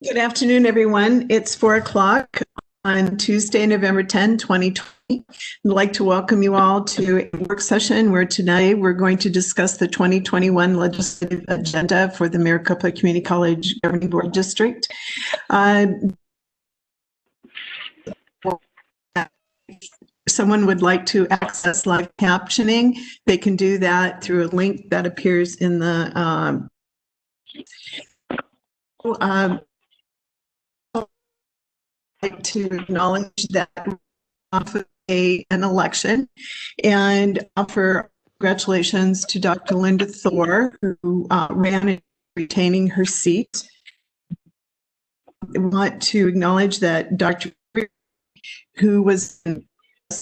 Good afternoon, everyone. It's 4 o'clock on Tuesday, November 10, 2020. I'd like to welcome you all to a work session where tonight we're going to discuss the 2021 legislative agenda for the Maricopa Community College Governing Board District. Someone would like to access live captioning, they can do that through a link that appears in the like to acknowledge that off of an election and offer congratulations to Dr. Linda Thor, who ran and retaining her seat. I want to acknowledge that Dr. who was in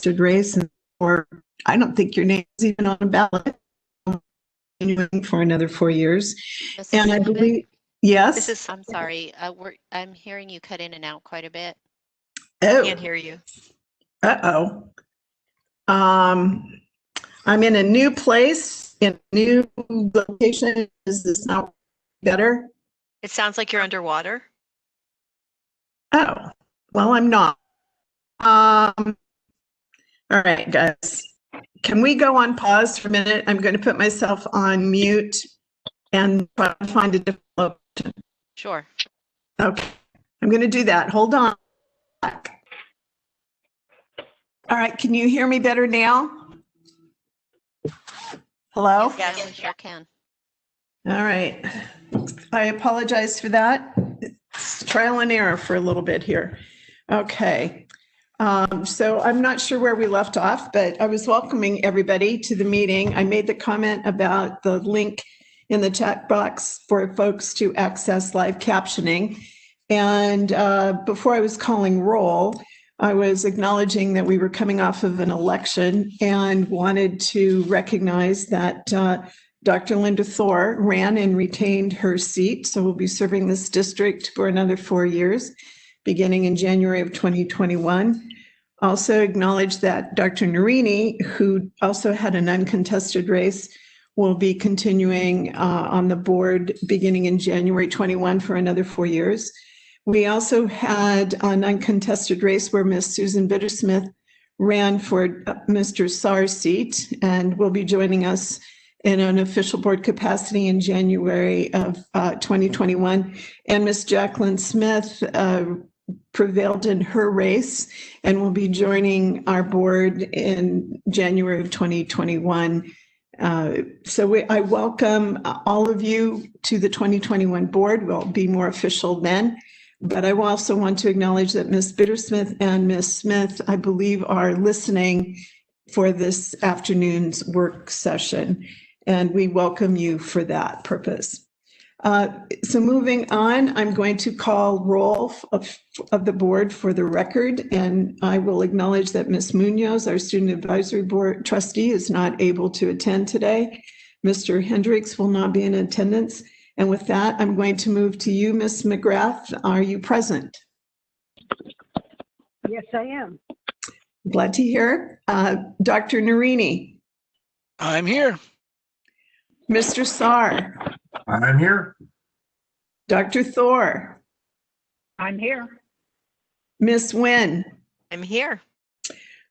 the race, or I don't think your name is even on a ballot, for another 4 years. Mrs. And I believe, yes. I'm sorry. I'm hearing you cut in and out quite a bit. Oh. Can't hear you. Uh-oh. I'm in a new place, in a new location. Is this not better? It sounds like you're underwater. Oh, well, I'm not. All right, guys. Can we go on pause for a minute? I'm going to put myself on mute and try to find a different option. Sure. Okay, I'm going to do that. Hold on. All right, can you hear me better now? Hello? Yes, we sure can. All right. I apologize for that. It's trial and error for a little bit here. Okay. So I'm not sure where we left off, but I was welcoming everybody to the meeting. I made the comment about the link in the chat box for folks to access live captioning. And before I was calling roll, I was acknowledging that we were coming off of an election and wanted to recognize that Dr. Linda Thor ran and retained her seat. So we'll be serving this district for another 4 years, beginning in January of 2021. Also acknowledge that Dr. Narini, who also had an uncontested race, will be continuing on the board beginning in January 21 for another 4 years. We also had an uncontested race where Miss Susan Bittersmith ran for Mr. Saar's seat and will be joining us in an official board capacity in January of 2021. And Miss Jacqueline Smith prevailed in her race and will be joining our board in January of 2021. I welcome all of you to the 2021 board. We'll be more official then. But I also want to acknowledge that Ms. Bittersmith and Ms. Smith, I believe, are listening for this afternoon's work session, and we welcome you for that purpose. So moving on, I'm going to call roll of the board for the record, and I will acknowledge that Ms. Munoz, our Student Advisory Board trustee, is not able to attend today. Mr. Hendricks will not be in attendance. And with that, I'm going to move to you, Ms. McGrath. Are you present? Yes, I am. Glad to hear. Dr. Narini. I'm here. Mr. Saar. I'm here. Dr. Thor. I'm here. Ms. Nguyen. I'm here.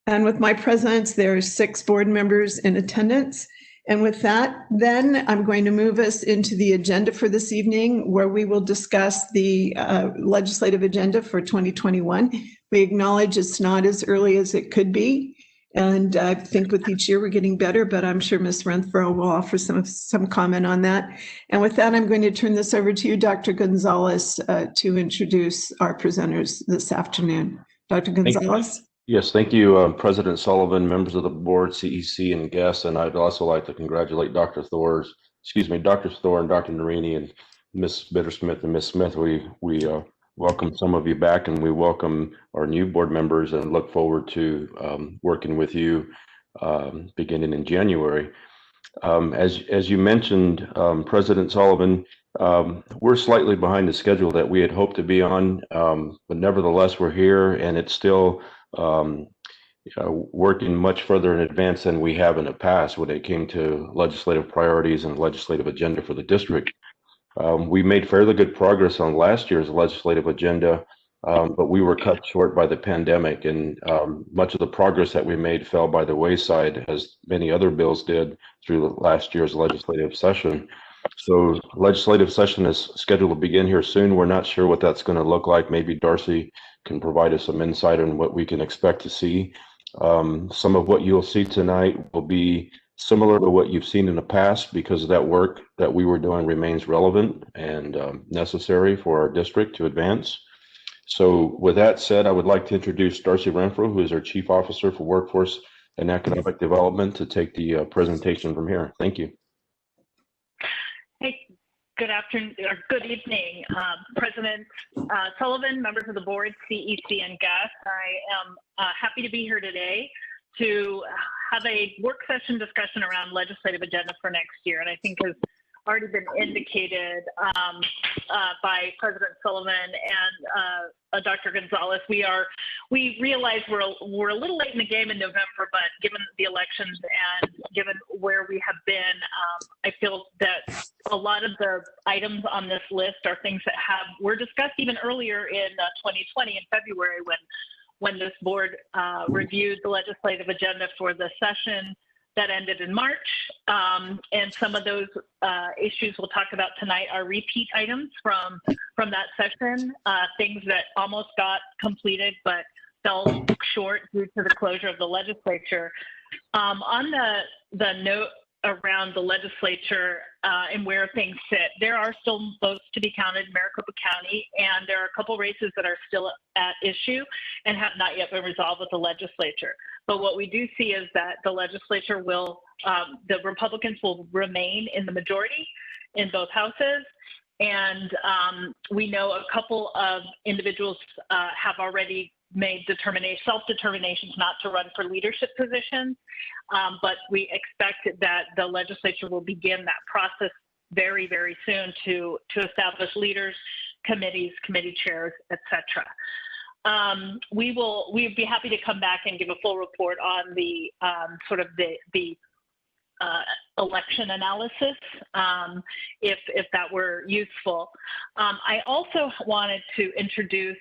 And with my presence, there are 6 board members in attendance. And with that, then I'm going to move us into the agenda for this evening, where we will discuss the legislative agenda for 2021. We acknowledge it's not as early as it could be. And I think with each year we're getting better, but I'm sure Ms. Renfro will offer some comment on that. And with that, I'm going to turn this over to you, Dr. Gonzalez, to introduce our presenters this afternoon. Dr. Gonzalez. Yes, thank you, President Sullivan, members of the board, CEC, and guests. And I'd also like to congratulate Dr. Thor and Dr. Narini and Ms. Bittersmith and Ms. Smith. We welcome some of you back, and we welcome our new board members and look forward to working with you beginning in January. As you mentioned, President Sullivan, we're slightly behind the schedule that we had hoped to be on, but nevertheless, we're here, and it's still working much further in advance than we have in the past when it came to legislative priorities and legislative agenda for the district. We made fairly good progress on last year's legislative agenda, but we were cut short by the pandemic, and much of the progress that we made fell by the wayside, as many other bills did through last year's legislative session. So legislative session is scheduled to begin here soon. We're not sure what that's going to look like. Maybe Darcy can provide us some insight on what we can expect to see. Some of what you'll see tonight will be similar to what you've seen in the past, because that work that we were doing remains relevant and necessary for our district to advance. So with that said, I would like to introduce Darcy Renfro, who is our Chief Officer for Workforce and Economic Development, to take the presentation from here. Thank you. Hey, good afternoon or good evening, President Sullivan, members of the board, CEC, and guests. I am happy to be here today to have a work session discussion around legislative agenda for next year. And I think has already been indicated by President Sullivan and Dr. Gonzalez. We realize we're a little late in the game in November, but given the elections and given where we have been, I feel that a lot of the items on this list are things that were discussed even earlier in 2020 in February when this board reviewed the legislative agenda for the session that ended in March. And some of those issues we'll talk about tonight are repeat items from that session, things that almost got completed but fell short due to the closure of the legislature. On the note around the legislature and where things sit, there are still votes to be counted in Maricopa County, and there are a couple races that are still at issue and have not yet been resolved with the legislature. But what we do see is that the legislature will, the Republicans will remain in the majority in both houses. And we know a couple of individuals have already made self-determinations not to run for leadership positions, but we expect that the legislature will begin that process very, very soon to establish leaders, committees, committee chairs, etc. We'd be happy to come back and give a full report on the sort of the election analysis, if that were useful. I also wanted to introduce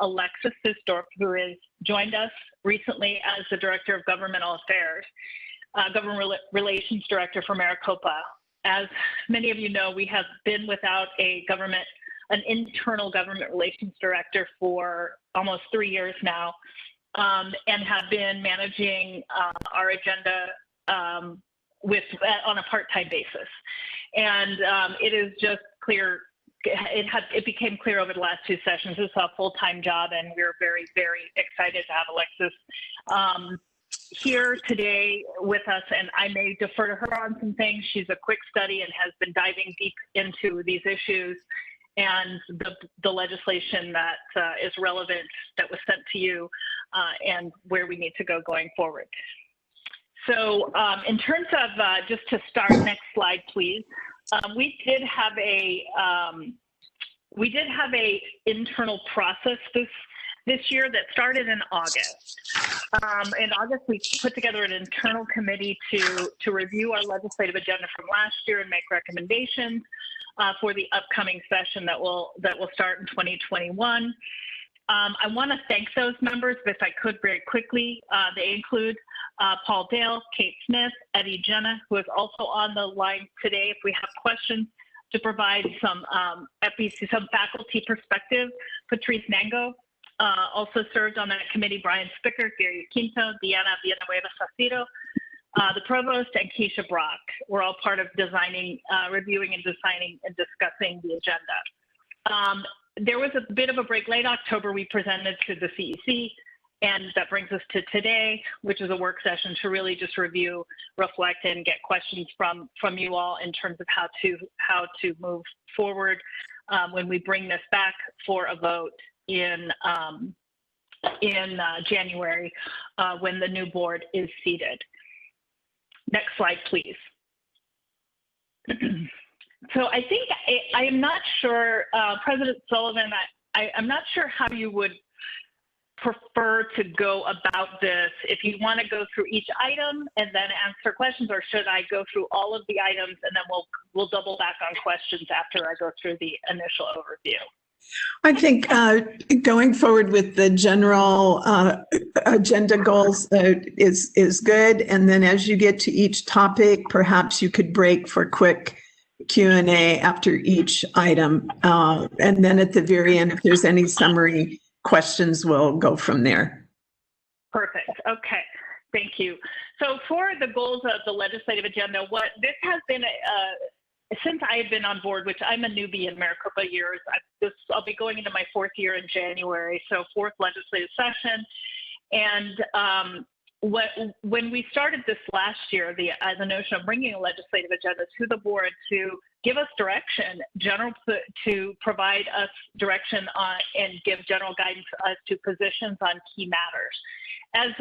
Alexis Sistorf, who has joined us recently as the Director of Governmental Affairs, Government Relations Director for Maricopa. As many of you know, we have been without an internal government relations director for almost 3 years now, and have been managing our agenda on a part-time basis. And it is just clear, it became clear over the last two sessions, this is a full-time job, and we're very, very excited to have Alexis here today with us. And I may defer to her on some things. She's a quick study and has been diving deep into these issues and the legislation that is relevant that was sent to you and where we need to go going forward. So in terms of, just to start, next slide, please. We did have a internal process this year that started in August. In August, we put together an internal committee to review our legislative agenda from last year and make recommendations for the upcoming session that will start in 2021. I want to thank those members, if I could, very quickly. They include Paul Dale, Kate Smith, Eddie Jenna, who is also on the line today if we have questions, to provide some faculty perspective. Patrice Nango also served on that committee, Brian Spicker, Gary Quinto, Diana Villanueva Sacido, the provost, and Keisha Brock. We're all part of designing, reviewing and designing and discussing the agenda. There was a bit of a break. Late October, we presented to the CEC, and that brings us to today, which is a work session to really just review, reflect, and get questions from you all in terms of how to move forward when we bring this back for a vote in January when the new board is seated. Next slide, please. So I think I am not sure, President Sullivan, I'm not sure how you would prefer to go about this? If you want to go through each item and then answer questions, or should I go through all of the items and then we'll double back on questions after I go through the initial overview? I think going forward with the general agenda goals is good. And then as you get to each topic, perhaps you could break for quick Q&A after each item. And then at the very end, if there's any summary questions, we'll go from there. Perfect. Okay. Thank you. So for the goals of the legislative agenda, what this has been since I have been on board, which I'm a newbie in Maricopa years, I'll be going into my 4th year in January, so 4th legislative session. And when we started this last year, the notion of bringing a legislative agenda to the board to give us direction, to provide us direction on and give general guidance as to positions on key matters. As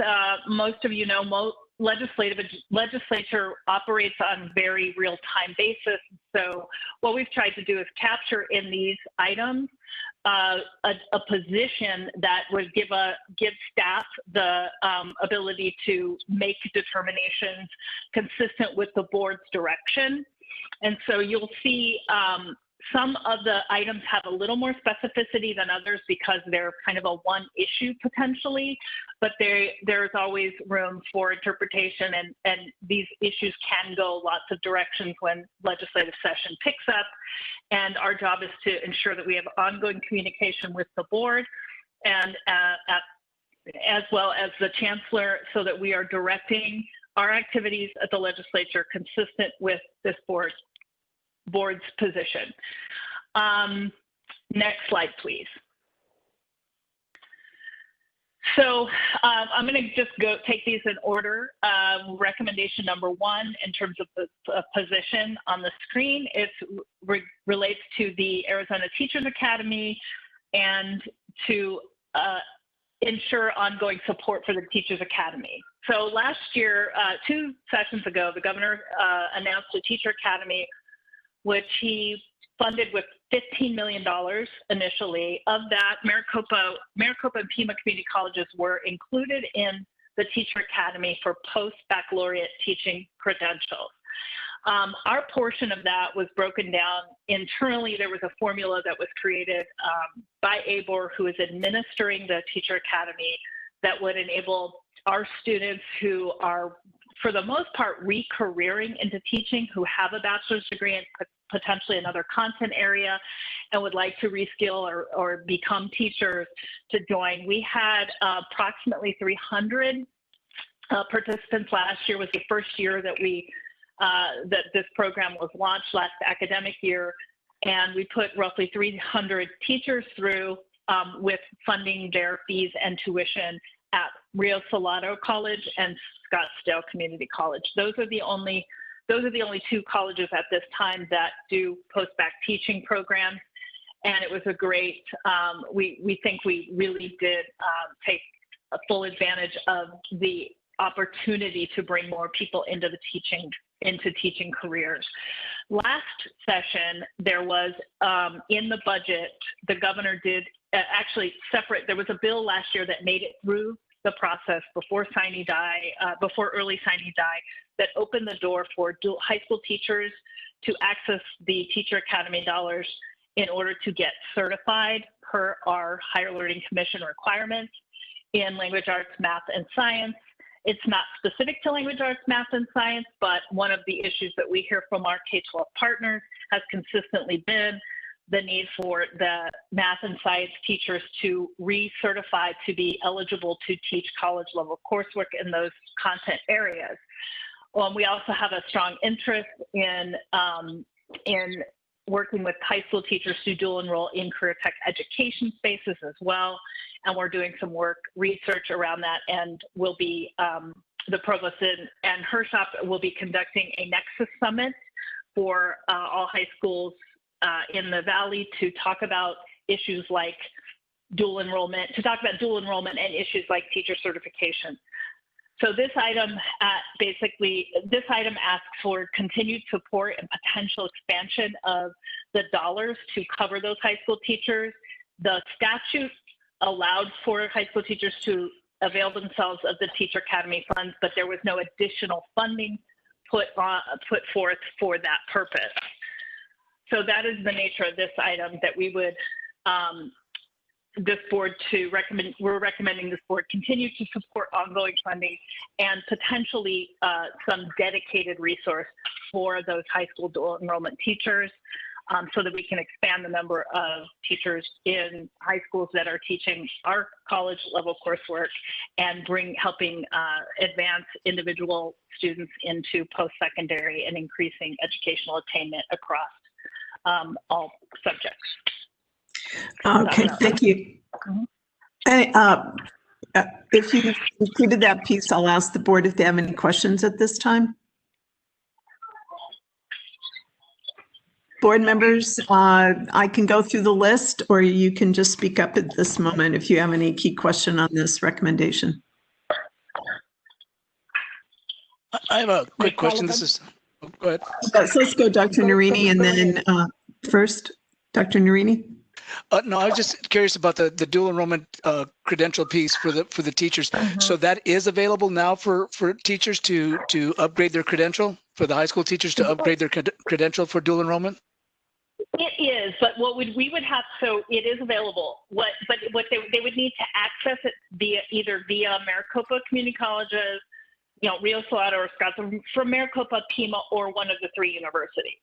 most of you know, legislature operates on very real-time basis. So what we've tried to do is capture in these items a position that would give staff the ability to make determinations consistent with the board's direction. And so you'll see some of the items have a little more specificity than others because they're kind of a one issue potentially, but there's always room for interpretation, and these issues can go lots of directions when legislative session picks up. And our job is to ensure that we have ongoing communication with the board and as well as the chancellor, so that we are directing our activities at the legislature consistent with this board's position. Next slide, please. So I'm going to just take these in order. Recommendation number 1 in terms of the position on the screen, it relates to the Arizona Teachers Academy and to ensure ongoing support for the Teachers Academy. So last year, 2 sessions ago, the governor announced a Teacher Academy, which he funded with $15 million initially. Of that, Maricopa and Pima Community Colleges were included in the Teacher Academy for post-baccalaureate teaching credentials. Our portion of that was broken down internally. There was a formula that was created by ABOR, who is administering the Teacher Academy, that would enable our students who are, for the most part, re-careering into teaching, who have a bachelor's degree in potentially another content area and would like to reskill or become teachers, to join. We had approximately 300 participants last year. Was the first year that that this program was launched, last academic year, and we put roughly 300 teachers through with funding their fees and tuition at Rio Salado College and Scottsdale Community College. Those are the only 2 colleges at this time that do post-bac teaching programs, and it was a great. We think we really did take a full advantage of the opportunity to bring more people into teaching careers. Last session, there was in the budget, the governor did actually separate. There was a bill last year that made it through the process before early sine die, that opened the door for high school teachers to access the Teacher Academy dollars in order to get certified per our Higher Learning Commission requirements in language arts, math, and science. It's not specific to language arts, math, and science, but one of the issues that we hear from our K-12 partners has consistently been the need for the math and science teachers to recertify to be eligible to teach college-level coursework in those content areas. We also have a strong interest in working with high school teachers to dual enroll in career tech education spaces as well. And we're doing some research around that, and we'll be, the provost and her shop will be conducting a Nexus Summit for all high schools in the Valley to talk about issues like dual enrollment, and issues like teacher certification. So this item asks for continued support and potential expansion of the dollars to cover those high school teachers. The statute allowed for high school teachers to avail themselves of the Teacher Academy funds, but there was no additional funding put forth for that purpose. So that is the nature of this item that we would, this board to recommend, we're recommending this board continue to support ongoing funding and potentially some dedicated resource for those high school dual enrollment teachers, so that we can expand the number of teachers in high schools that are teaching our college level coursework and helping advance individual students into post-secondary and increasing educational attainment across all subjects. Okay, thank you. Hey, if you completed that piece, I'll ask the board if they have any questions at this time. Board members, I can go through the list, or you can just speak up at this moment if you have any key question on this recommendation. I have a quick question. This is, oh, go ahead. Yes, let's go Dr. Narini, and then first, Dr. Narini. No, I was just curious about the dual enrollment credential piece for the teachers. So that is available now for teachers to upgrade their credential, for the high school teachers to upgrade their credential for dual enrollment? It is, but what we would have, so it is available. But what they would need to access it either via Maricopa Community Colleges, Rio Salado or Scotts, from Maricopa, Pima, or one of the 3 universities.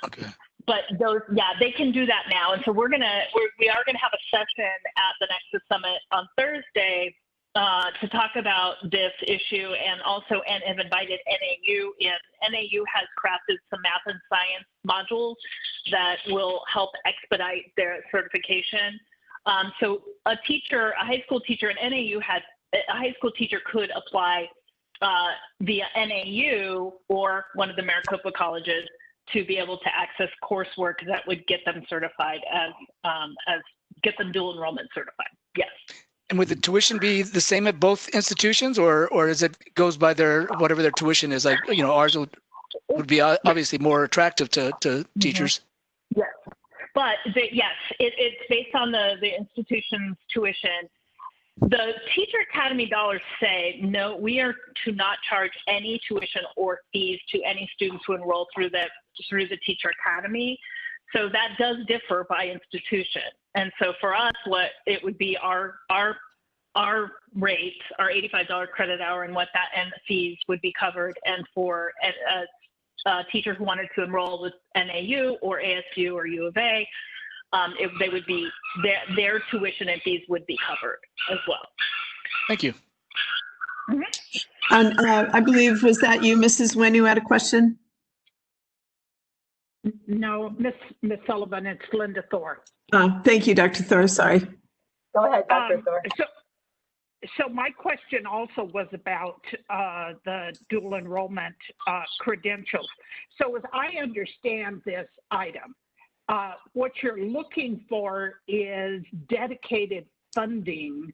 Okay. But those, yeah, they can do that now. And so we are gonna have a session at the Nexus Summit on Thursday to talk about this issue, and also have invited NAU in. NAU has crafted some math and science modules that will help expedite their certification. So a high school teacher, and NAU has, a high school teacher could apply via NAU or one of the Maricopa colleges to be able to access coursework that would get them certified as get them dual enrollment certified. Yes. And would the tuition be the same at both institutions, or is it goes by their whatever their tuition is? Like, ours would be obviously more attractive to teachers. Yes, but yes, it's based on the institution's tuition. The Teacher Academy dollars say, no, we are to not charge any tuition or fees to any students who enroll through the Teacher Academy. So that does differ by institution. And so for us, what it would be our rate, our $85 credit hour, and what that and fees would be covered. And for a teacher who wanted to enroll with NAU or ASU or U of A, they would be their tuition and fees would be covered as well. Thank you. And I believe, was that you, Mrs. Nguyen, who had a question? No, Miss Sullivan, it's Linda Thor. Thank you, Dr. Thor. Sorry. Go ahead, Dr. Thor. So my question also was about the dual enrollment credentials. So as I understand this item, what you're looking for is dedicated funding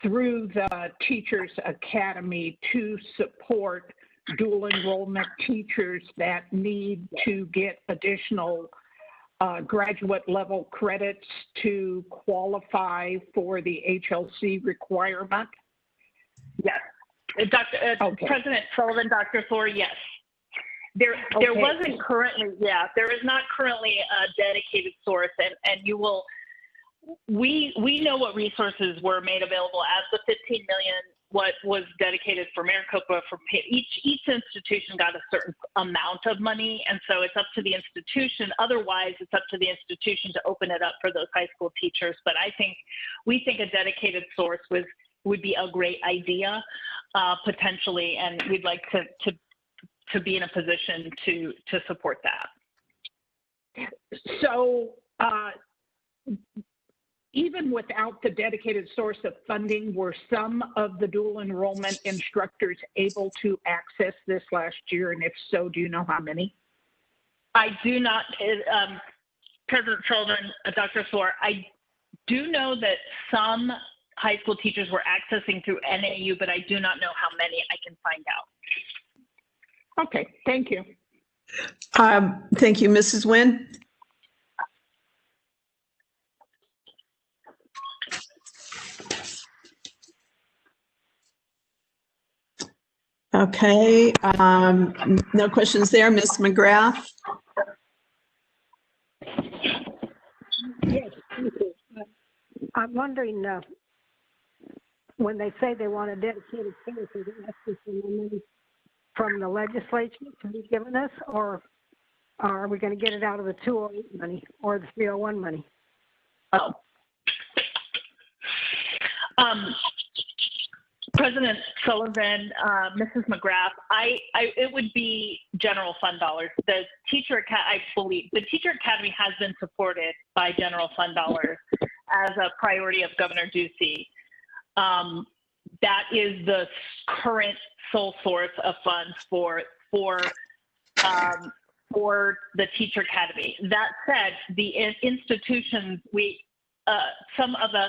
through the Teachers Academy to support dual enrollment teachers that need to get additional graduate level credits to qualify for the HLC requirement? Yes. Okay. President Sullivan, Dr. Thor, yes. There wasn't currently, there is not currently a dedicated source, and you will, we know what resources were made available as the 15 million, what was dedicated for Maricopa. For each institution got a certain amount of money, and so it's up to the institution. Otherwise, it's up to the institution to open it up for those high school teachers. But we think a dedicated source would be a great idea, potentially, and we'd like to be in a position to support that. So even without the dedicated source of funding, were some of the dual enrollment instructors able to access this last year? And if so, do you know how many? I do not, President Sullivan, Dr. Thor, I do know that some high school teachers were accessing through NAU, but I do not know how many. I can find out. Okay, thank you. Thank you, Mrs. Nguyen. Okay, no questions there. Ms. McGrath? Yes, thank you. I'm wondering, when they say they want a dedicated service, are they asking for money from the legislature to be given us, or are we going to get it out of the 208 money or the 301 money? Oh. President Sullivan, Mrs. McGrath, it would be general fund dollars. I believe the Teacher Academy has been supported by general fund dollars as a priority of Governor Ducey. That is the current sole source of funds for the Teacher Academy. That said, the institutions, some of the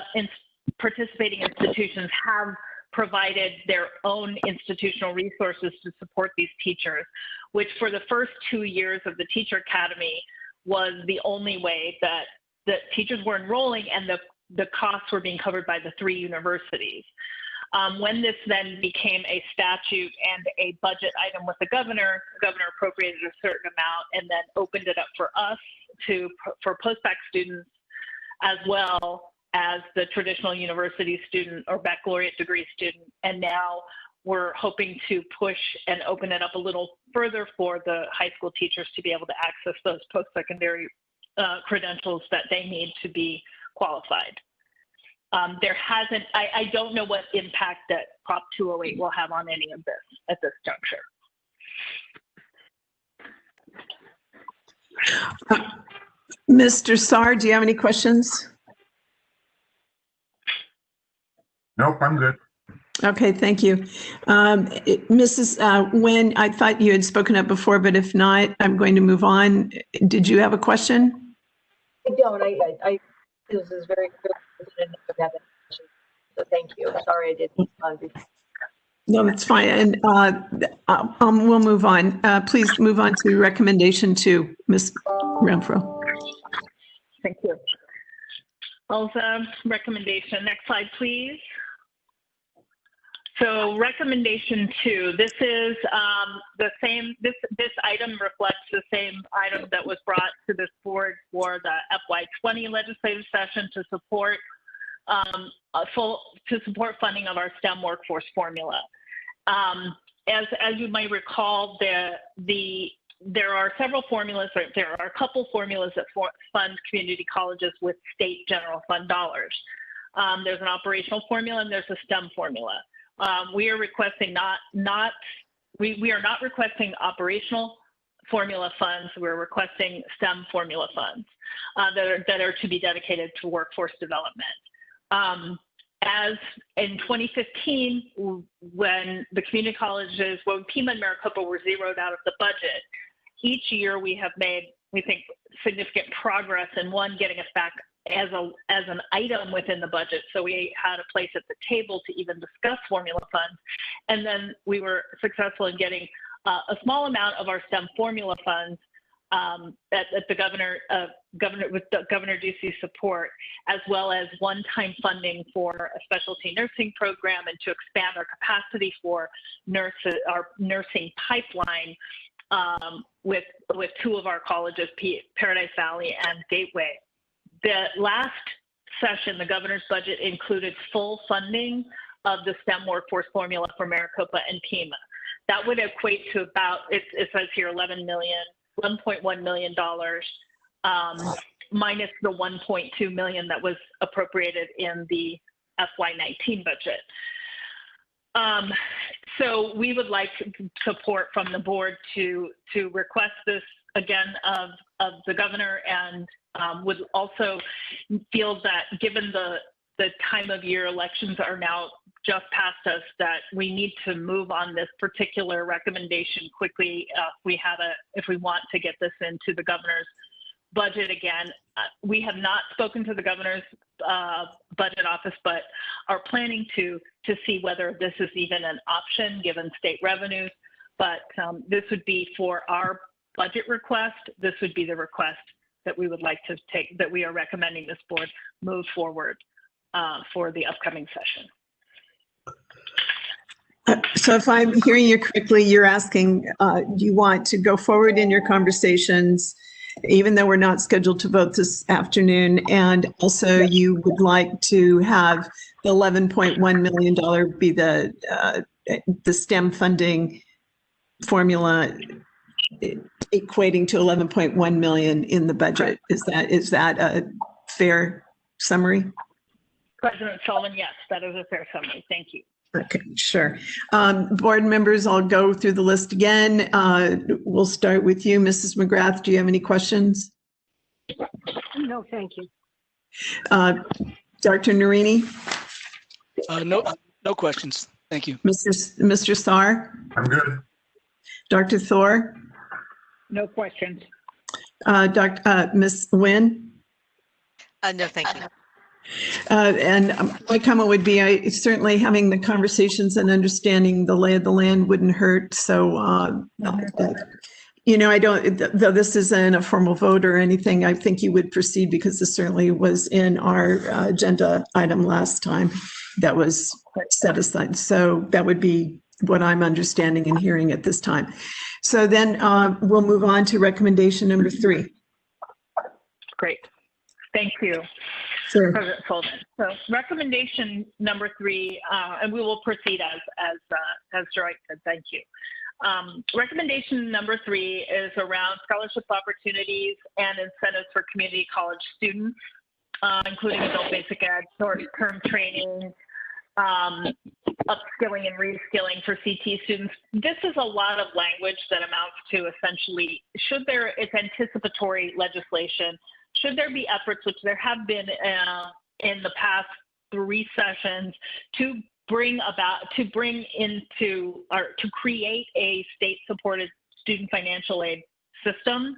participating institutions have provided their own institutional resources to support these teachers, which for the first 2 years of the Teacher Academy was the only way that teachers were enrolling, and the costs were being covered by the 3 universities. When this then became a statute and a budget item with the governor appropriated a certain amount and then opened it up for us for post-bac students as well as the traditional university student or baccalaureate degree student. And now we're hoping to push and open it up a little further for the high school teachers to be able to access those post-secondary credentials that they need to be qualified. I don't know what impact that Prop 208 will have on any of this at this juncture. Mr. Sarr, do you have any questions? Nope, I'm good. Okay, thank you. Mrs. Nguyen, I thought you had spoken up before, but if not, I'm going to move on. Did you have a question? I don't. I this is very good. So thank you. Sorry I didn't respond. No, that's fine. And we'll move on. Please move on to recommendation 2, Ms. Renfro. Thank you. Also, recommendation. Next slide, please. So recommendation 2, this is the same, this item reflects the same item that was brought to this board for the FY20 legislative session to support funding of our STEM workforce formula. As you might recall, there are several formulas, or there are a couple formulas that fund community colleges with state general fund dollars. There's an operational formula and there's a STEM formula. We are requesting we are not requesting operational formula funds. We're requesting STEM formula funds that are to be dedicated to workforce development. As in 2015, when the community colleges, when Pima and Maricopa were zeroed out of the budget, each year we have made, we think, significant progress in getting us back as an item within the budget. So we had a place at the table to even discuss formula funds. And then we were successful in getting a small amount of our STEM formula funds at the with Governor Ducey's support, as well as one-time funding for a specialty nursing program and to expand our capacity for our nursing pipeline with 2 of our colleges, Paradise Valley and Gateway. The last session, the governor's budget included full funding of the STEM workforce formula for Maricopa and Pima. That would equate to about, it says here, $1.1 million minus the $1.2 million that was appropriated in the FY19 budget. So we would like support from the board to request this again of the governor, and would also feel that given the time of year, elections are now just past us, that we need to move on this particular recommendation quickly if we want to get this into the governor's budget again. We have not spoken to the governor's budget office, but are planning to see whether this is even an option given state revenues. But this would be for our budget request. This would be the request that we would like to take, that we are recommending this board move forward for the upcoming session. So if I'm hearing you correctly, you're asking, you want to go forward in your conversations, even though we're not scheduled to vote this afternoon, and also you would like to have the $11.1 million be the STEM funding formula equating to 11.1 million in the budget. Is that a fair summary? President Sullivan, yes, that is a fair summary. Thank you. Okay, sure. Board members, I'll go through the list again. We'll start with you, Mrs. McGrath. Do you have any questions? No, thank you. Dr. Narini? No questions. Thank you. Mr. Saar? I'm good. Dr. Thor? No questions. Ms. Nguyen? No, thank you. And my comment would be, certainly having the conversations and understanding the lay of the land wouldn't hurt. So, I don't, though this isn't a formal vote or anything, I think you would proceed because this certainly was in our agenda item last time that was set aside. So that would be what I'm understanding and hearing at this time. So then we'll move on to recommendation number 3. Great. Thank you, Sure. President Sullivan. So recommendation number 3, and we will proceed as directed. Thank you. Recommendation number 3 is around scholarship opportunities and incentives for community college students, including adult basic ed, short-term training, upskilling and reskilling for CT students. This is a lot of language that amounts to essentially, it's anticipatory legislation. Should there be efforts, which there have been in the past 3 sessions, to create a state-supported student financial aid system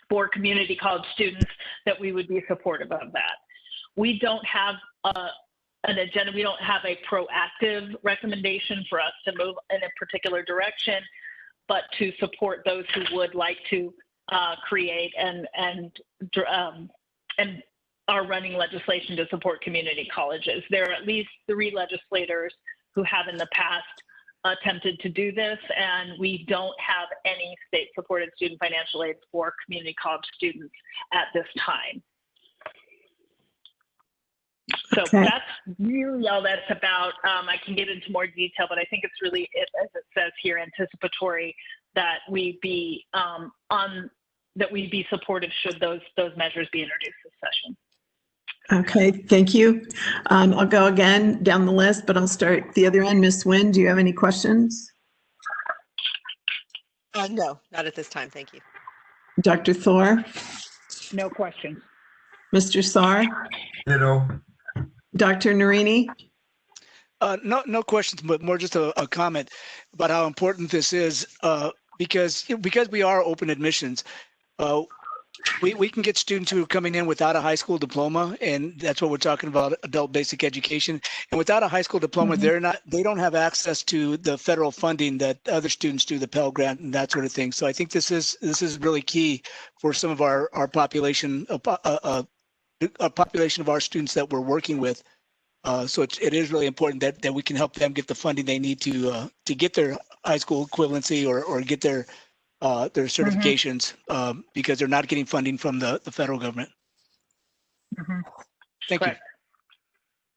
for community college students, that we would be supportive of that. We don't have an agenda. We don't have a proactive recommendation for us to move in a particular direction, but to support those who would like to create and are running legislation to support community colleges. There are at least 3 legislators who have in the past attempted to do this, and we don't have any state-supported student financial aid for community college students at this time. So that's really all that's about. I can get into more detail, but I think it's really, as it says here, anticipatory that we be supportive should those measures be introduced this session. Okay, thank you. I'll go again down the list, but I'll start the other end. Ms. Nguyen, do you have any questions? No, not at this time. Thank you. Dr. Thor? No questions. Mr. Saar? Ditto. Dr. Narini? No questions, but more just a comment about how important this is, because we are open admissions. We can get students who are coming in without a high school diploma, and that's what we're talking about, adult basic education. And without a high school diploma, they don't have access to the federal funding that other students do, the Pell Grant and that sort of thing. So I think this is really key for some of our population, a population of our students that we're working with. So it is really important that we can help them get the funding they need to get their high school equivalency or get their certifications, because they're not getting funding from the federal government. Thank Correct.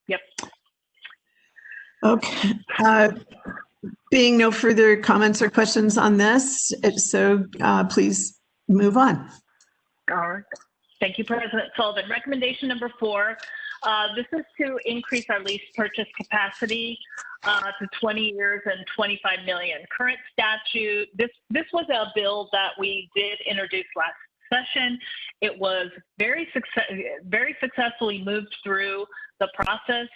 you. Yep. Okay. Being no further comments or questions on this, so please move on. All right. Thank you, President Sullivan. Recommendation number 4. This is to increase our lease purchase capacity to 20 years and 25 million. Current statute, this was a bill that we did introduce last session. It was very successfully moved through the process.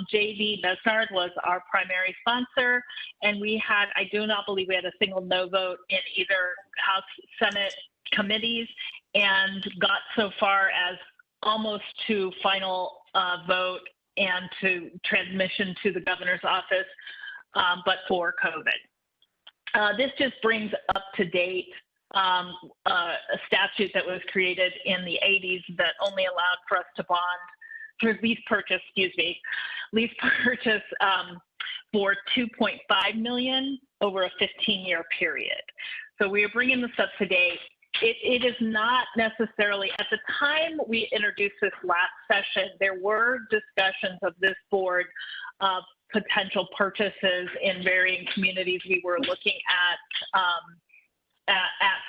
J.V. Besnard was our primary sponsor, and I do not believe we had a single no vote in either House, Senate committees, and got so far as almost to final vote and to transmission to the governor's office, but for COVID. This just brings up to date a statute that was created in the 80s that only allowed for us to bond, for lease purchase for $2.5 million over a 15-year period. So we are bringing this up today. It is not necessarily, at the time we introduced this last session, there were discussions of this board of potential purchases in varying communities. We were looking at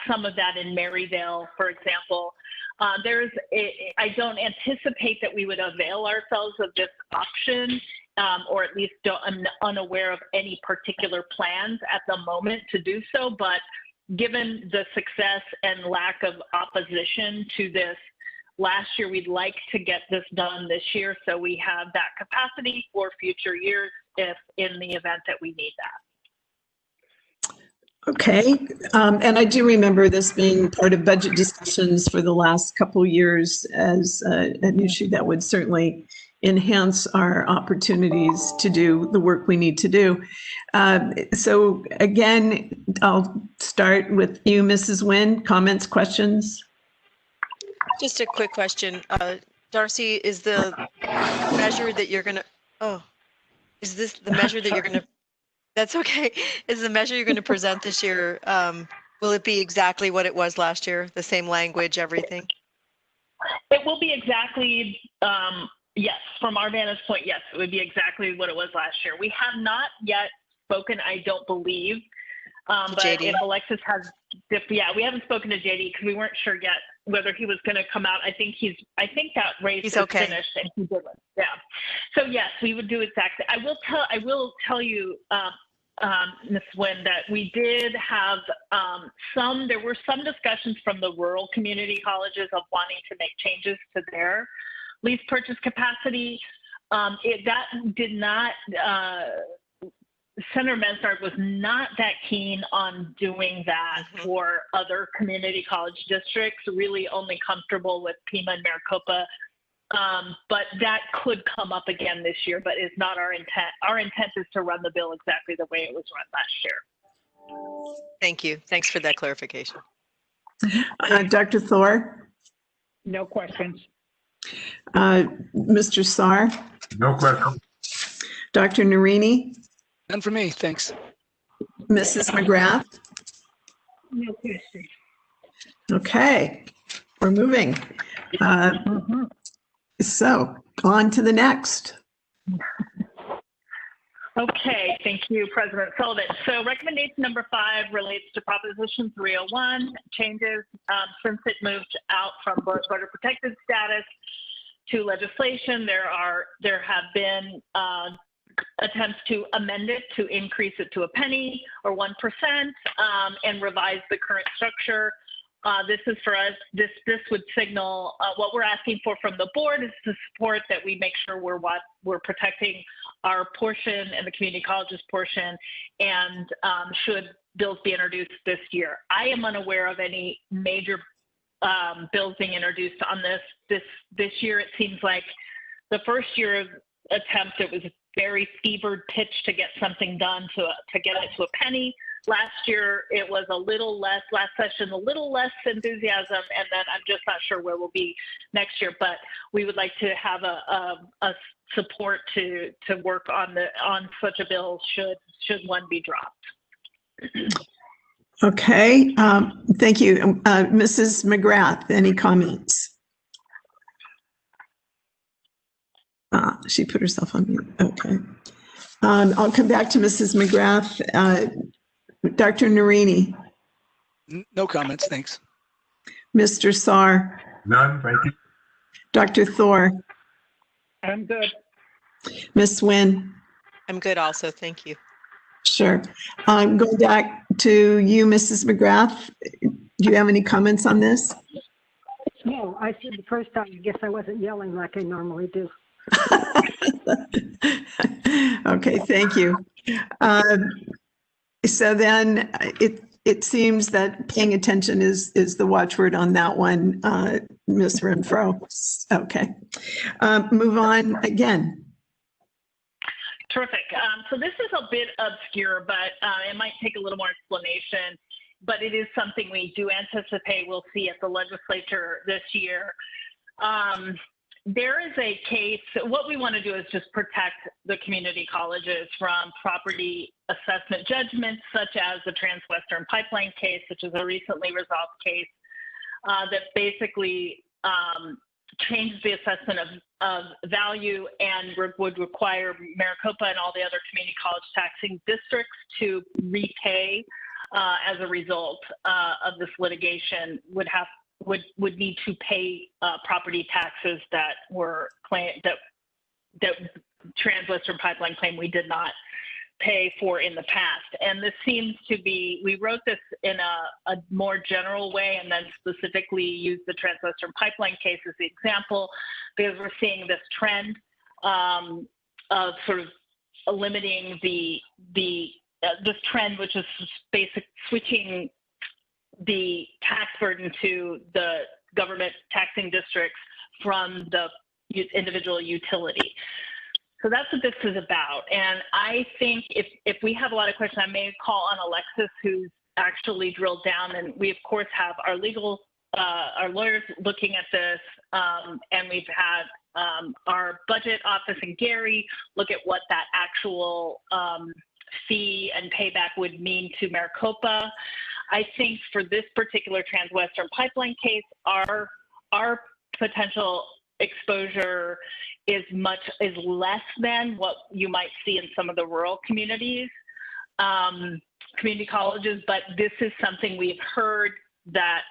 some of that in Maryvale, for example. I don't anticipate that we would avail ourselves of this option, or at least I'm unaware of any particular plans at the moment to do so, but given the success and lack of opposition to this last year, we'd like to get this done this year so we have that capacity for future years if in the event that we need that. Okay, and I do remember this being part of budget discussions for the last couple of years as an issue that would certainly enhance our opportunities to do the work we need to do. So again, I'll start with you, Mrs. Nguyen. Comments, questions? Just a quick question. Darcy, is the measure that you're going to, is this the measure that you're going to, that's okay. Is the measure you're going to present this year, will it be exactly what it was last year? The same language, everything? It will be exactly, yes, from our vantage point, yes, it would be exactly what it was last year. We have not yet spoken, I don't believe, but JD. if Alexis has, we haven't spoken to JD because we weren't sure yet whether he was going to come out. I think that race is okay. finished and he didn't. Yeah. So yes, we would do exactly. I will tell you, Ms. Nguyen, that we did have there were some discussions from the rural community colleges of wanting to make changes to their lease purchase capacity. That did not, Senator Mensard was not that keen on doing that for other community college districts, really only comfortable with Pima and Maricopa. But that could come up again this year, but it's not our intent. Our intent is to run the bill exactly the way it was run last year. Thank you. Thanks for that clarification. Dr. Thor? No questions. Mr. Saar? No question. Dr. Narini? None for me, thanks. Mrs. McGrath? No questions. Okay, we're moving. So on to the next. Okay, thank you, President Sullivan. So recommendation number 5 relates to Proposition 301, changes since it moved out from voter protected status to legislation. There have been attempts to amend it to increase it to a penny or 1% and revise the current structure. This is for us, this would signal what we're asking for from the board is to support that we make sure we're protecting our portion and the community colleges portion, and should bills be introduced this year. I am unaware of any major bills being introduced on this year. It seems like the first year of attempt, it was a very fevered pitch to get something done to get it to a penny. Last year, it was a little less, last session, a little less enthusiasm, and then I'm just not sure where we'll be next year, but we would like to have a support to work on such a bill should one be dropped. Okay, thank you. Mrs. McGrath, any comments? She put herself on mute. Okay. I'll come back to Mrs. McGrath. Dr. Narini. No comments, thanks. Mr. Saar. None, thank you. Dr. Thor. I'm good. Ms. Nguyen. I'm good also, thank you. Sure. Going back to you, Mrs. McGrath. Do you have any comments on this? No, I said the first time, I guess I wasn't yelling like I normally do. Okay, thank you. So then it seems that paying attention is the watchword on that one, Ms. Renfro. Okay. Move on again. Terrific. So this is a bit obscure, but it might take a little more explanation, but it is something we do anticipate we'll see at the legislature this year. there is a case, what we want to do is just protect the community colleges from property assessment judgments, such as the Transwestern Pipeline case, which is a recently resolved case that basically changed the assessment of value and would require Maricopa and all the other community college taxing districts to repay as a result of this litigation, would need to pay property taxes that were claimed that Transwestern Pipeline claimed we did not pay for in the past. And this seems to be, we wrote this in a more general way and then specifically used the Transwestern Pipeline case as the example, because we're seeing this trend of sort of limiting this trend, which is basic switching the tax burden to the government taxing districts from the individual utility. So that's what this is about. And I think if we have a lot of questions, I may call on Alexis, who's actually drilled down. And we, of course, have our our lawyers looking at this. And we've had our budget office and Gary look at what that actual fee and payback would mean to Maricopa. I think for this particular Transwestern Pipeline case, our potential exposure is less than what you might see in some of the rural community colleges, but this is something we've heard that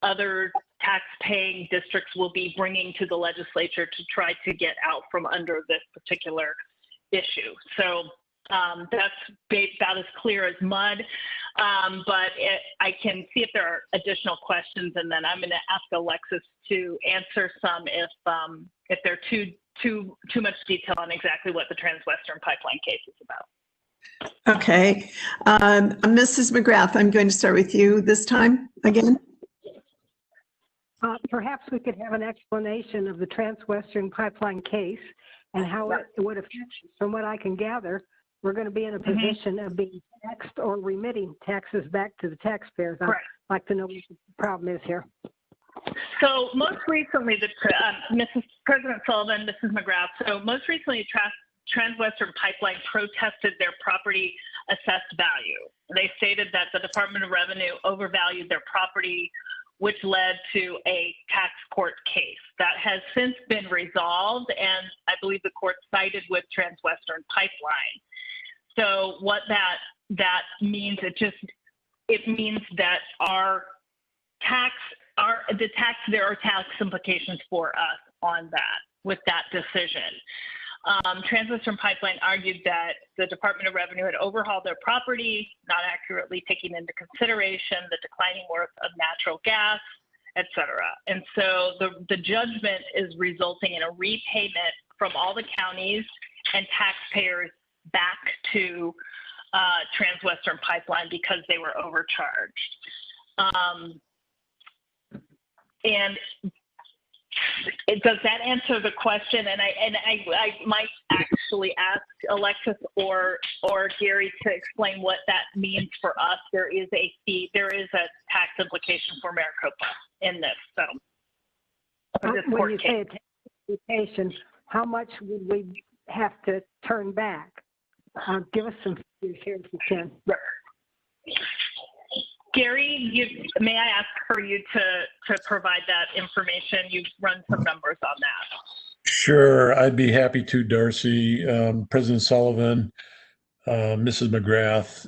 other tax-paying districts will be bringing to the legislature to try to get out from under this particular issue. So that's about as clear as mud, but I can see if there are additional questions, and then I'm going to ask Alexis to answer some if they're too much detail on exactly what the Transwestern Pipeline case is about. Okay. Mrs. McGrath, I'm going to start with you this time again. Perhaps we could have an explanation of the Transwestern Pipeline case and how it would affect, from what I can gather, we're going to be in a position of being taxed or remitting taxes back to the taxpayers. I'd like to know what the problem is here. So most recently, Mrs. President Sullivan, Mrs. McGrath, so most recently Transwestern Pipeline protested their property assessed value. They stated that the Department of Revenue overvalued their property, which led to a tax court case. That has since been resolved, and I believe the court sided with Transwestern Pipeline. So what that means, it means that there are tax implications for us on that, with that decision. Transwestern Pipeline argued that the Department of Revenue had overhauled their property, not accurately taking into consideration the declining worth of natural gas, et cetera. And so the judgment is resulting in a repayment from all the counties and taxpayers back to Transwestern Pipeline because they were overcharged. And does that answer the question? And I might actually ask Alexis or Gary to explain what that means for us. There is a fee, there is a tax implication for Maricopa in this. So when you say a tax implication, how much would we have to turn back? Give us some figures here if you can. Gary, may I ask for you to provide that information? You've run some numbers on that. Sure, I'd be happy to, Darcy. President Sullivan, Mrs. McGrath.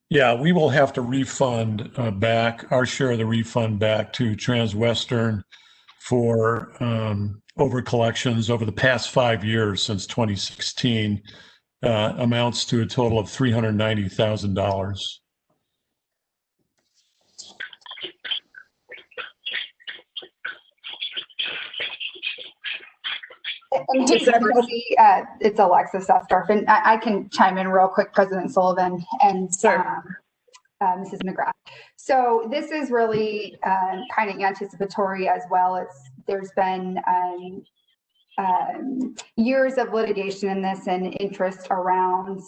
Yeah, we will have to refund back our share of the refund back to Transwestern for over collections over the past 5 years since 2016. Amounts to a total of $390,000. And hey, Darcy, it's Alexis Estorff, and I can chime in real quick, President Sullivan and Mrs. McGrath. So this is really kind of anticipatory as well. There's been years of litigation in this and interest around,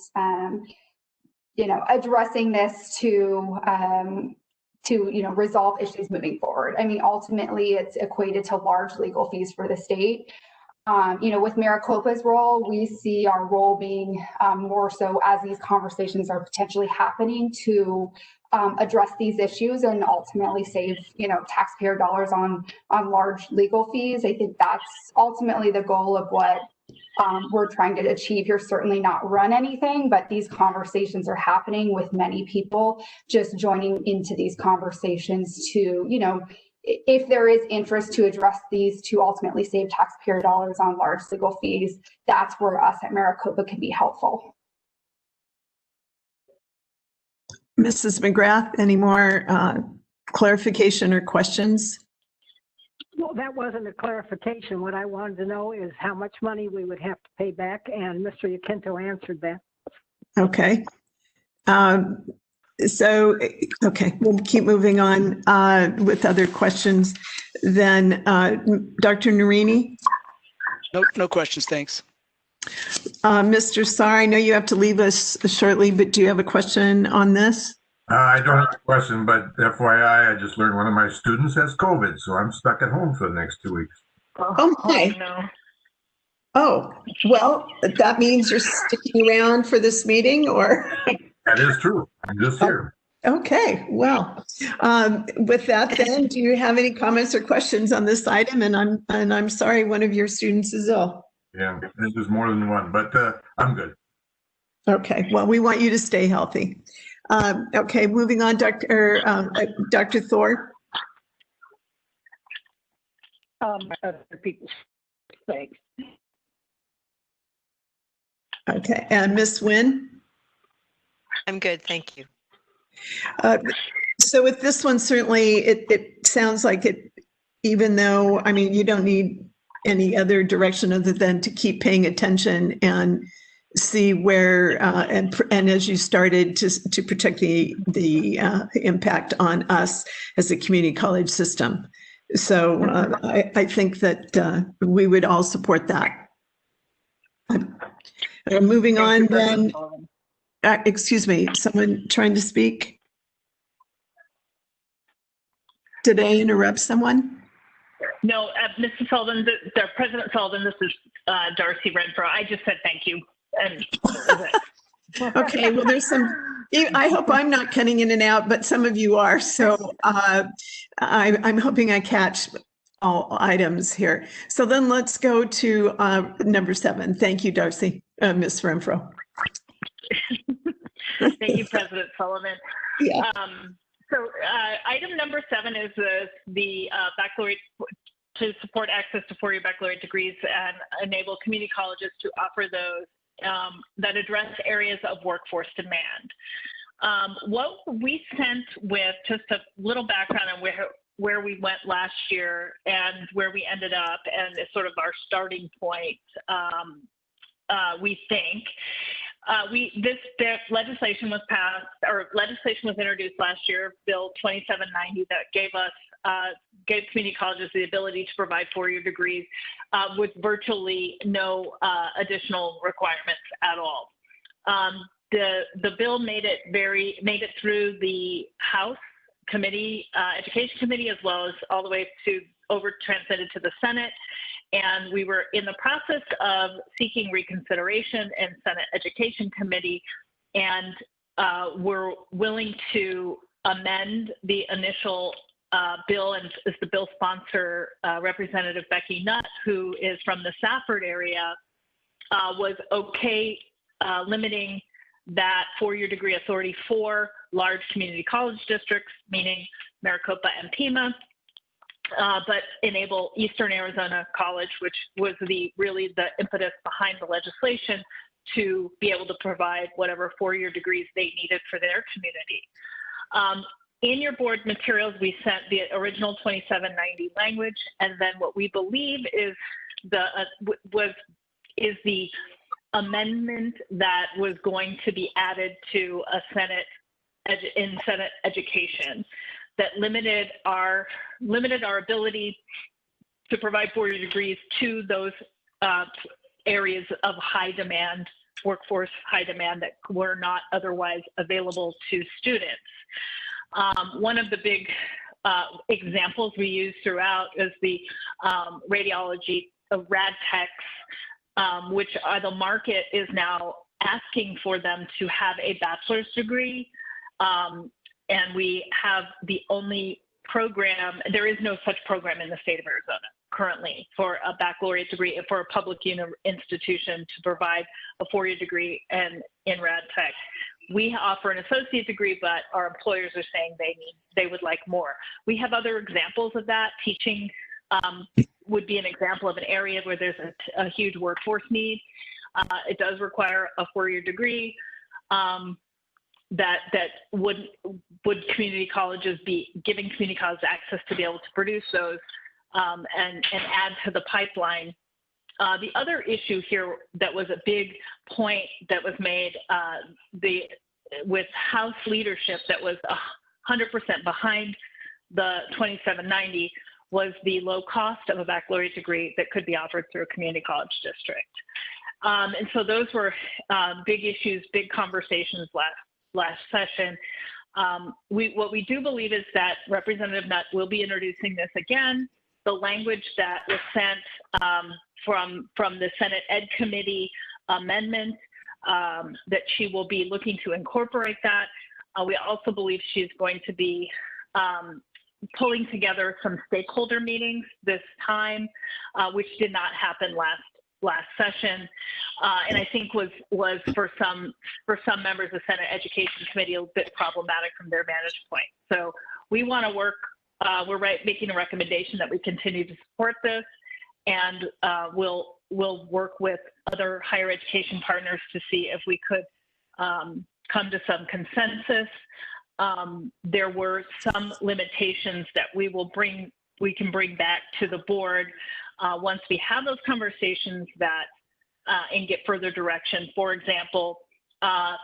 addressing this to resolve issues moving forward. I mean, ultimately, it's equated to large legal fees for the state. With Maricopa's role, we see our role being more so as these conversations are potentially happening to address these issues and ultimately save, taxpayer dollars on large legal fees. I think that's ultimately the goal of what we're trying to achieve here. Certainly not run anything, but these conversations are happening with many people just joining into these conversations to, if there is interest to address these to ultimately save taxpayer dollars on large legal fees, that's where us at Maricopa can be helpful. Mrs. McGrath, any more clarification or questions? Well, that wasn't a clarification. What I wanted to know is how much money we would have to pay back, and Mr. Yaquinto answered that. Okay. Okay, we'll keep moving on with other questions. Then, Dr. Narini? No questions, thanks. Mr. Saar, I know you have to leave us shortly, but do you have a question on this? I don't have a question, but FYI, I just learned one of my students has COVID, so I'm stuck at home for the next 2 weeks. Oh, my. No. Oh, well, that means you're sticking around for this meeting, or? That is true. I'm just here. Okay, well, with that then, do you have any comments or questions on this item? And I'm sorry, one of your students is ill. Yeah, this is more than one, but I'm good. Okay, well, we want you to stay healthy. Okay, moving on, Dr. Thor. Other people's thanks. Okay, and Ms. Nguyen? I'm good, thank you. So with this one, certainly it sounds like it, even though, I mean, you don't need any other direction other than to keep paying attention and see where, and as you started to protect the impact on us as a community college system. So I think that we would all support that. Moving on then, excuse me, someone trying to speak? Did I interrupt someone? No, Mr. Sullivan, President Sullivan, this is Darcy Renfro. I just said thank you. And okay, well, there's some, I hope I'm not cutting in and out, but some of you are. So I'm hoping I catch all items here. So then let's go to number 7. Thank you, Darcy, Ms. Renfro. Thank you, President Sullivan. Yeah. So item number 7 is the baccalaureate to support access to 4-year baccalaureate degrees and enable community colleges to offer those that address areas of workforce demand. What we sent with just a little background on where we went last year and where we ended up, and it's sort of our starting point, we think. This legislation was passed, or legislation was introduced last year, Bill 2790, that gave community colleges the ability to provide 4-year degrees with virtually no additional requirements at all. The bill made it through the House Committee, Education Committee, as well as all the way transmitted to the Senate. And we were in the process of seeking reconsideration in Senate Education Committee, and we're willing to amend the initial bill, and as the bill sponsor, Representative Becky Nutt, who is from the Safford area, was okay limiting that 4-year degree authority for large community college districts, meaning Maricopa and Pima, but enable Eastern Arizona College, which was really the impetus behind the legislation, to be able to provide whatever 4-year degrees they needed for their community. In your board materials, we sent the original 2790 language, and then what we believe is the amendment that was going to be added to Senate Education, that limited our ability to provide 4-year degrees to those areas of high demand, workforce high demand, that were not otherwise available to students. One of the big examples we use throughout is the radiology rad techs, which the market is now asking for them to have a bachelor's degree. And we have the only program, there is no such program in the state of Arizona currently for a baccalaureate degree for a public institution to provide a 4-year degree in rad tech. We offer an associate degree, but our employers are saying they would like more. We have other examples of that. Teaching would be an example of an area where there's a huge workforce need. It does require a 4-year degree. That would community colleges be giving community colleges access to be able to produce those and add to the pipeline. The other issue here that was a big point that was made with House leadership that was 100% behind the 2790 was the low cost of a baccalaureate degree that could be offered through a community college district. And so those were big issues, big conversations last session. What we do believe is that Representative Nutt will be introducing this again. The language that was sent from the Senate Ed Committee amendment, that she will be looking to incorporate that. We also believe she's going to be pulling together some stakeholder meetings this time, which did not happen last session, and I think was for some members of the Senate Education Committee a bit problematic from their vantage point. So we want to work. We're making a recommendation that we continue to support this, and we'll work with other higher education partners to see if we could come to some consensus. There were some limitations that we can bring back to the board once we have those conversations and get further direction. For example,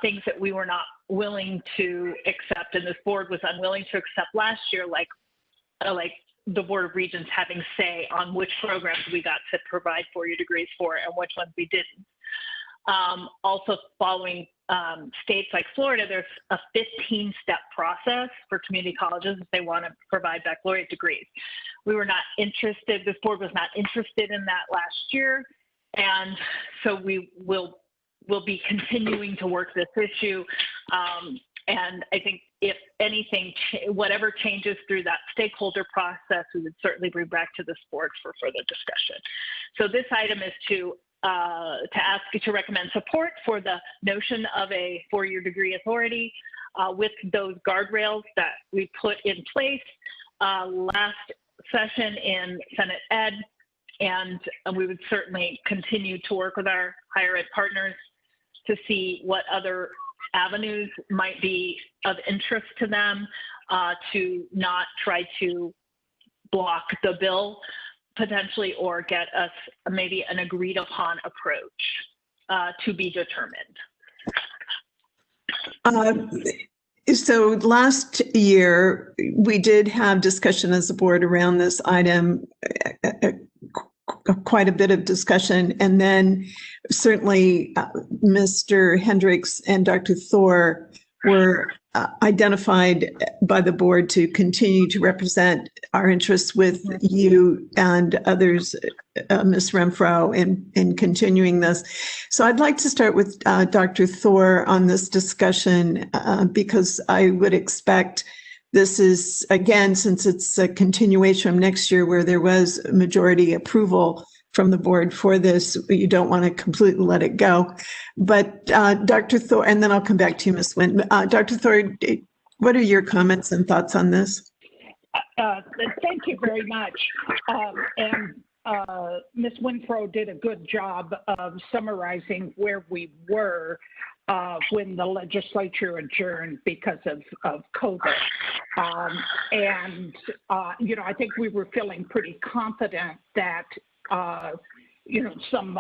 things that we were not willing to accept and this board was unwilling to accept last year, like the Board of Regents having say on which programs we got to provide 4-year degrees for and which ones we didn't. Also following states like Florida, there's a 15-step process for community colleges if they want to provide baccalaureate degrees. We were not interested, this board was not interested in that last year. And so we will be continuing to work this issue. And I think if anything, whatever changes through that stakeholder process, we would certainly bring back to this board for further discussion. So this item is to ask you to recommend support for the notion of a 4-year degree authority with those guardrails that we put in place last session in Senate Ed. And we would certainly continue to work with our higher ed partners to see what other avenues might be of interest to them to not try to block the bill potentially or get us maybe an agreed upon approach to be determined. So last year, we did have discussion as a board around this item, quite a bit of discussion. And then certainly Mr. Hendricks and Dr. Thor were identified by the board to continue to represent our interests with you and others, Ms. Renfro, in continuing this. So I'd like to start with Dr. Thor on this discussion because I would expect this is, again, since it's a continuation from next year where there was majority approval from the board for this, you don't want to completely let it go. But Dr. Thor, and then I'll come back to you, Ms. Wynn. Dr. Thor, what are your comments and thoughts on this? Thank you very much. Ms. Winfro did a good job of summarizing where we were when the legislature adjourned because of COVID. You know, I think we were feeling pretty confident that, you know, some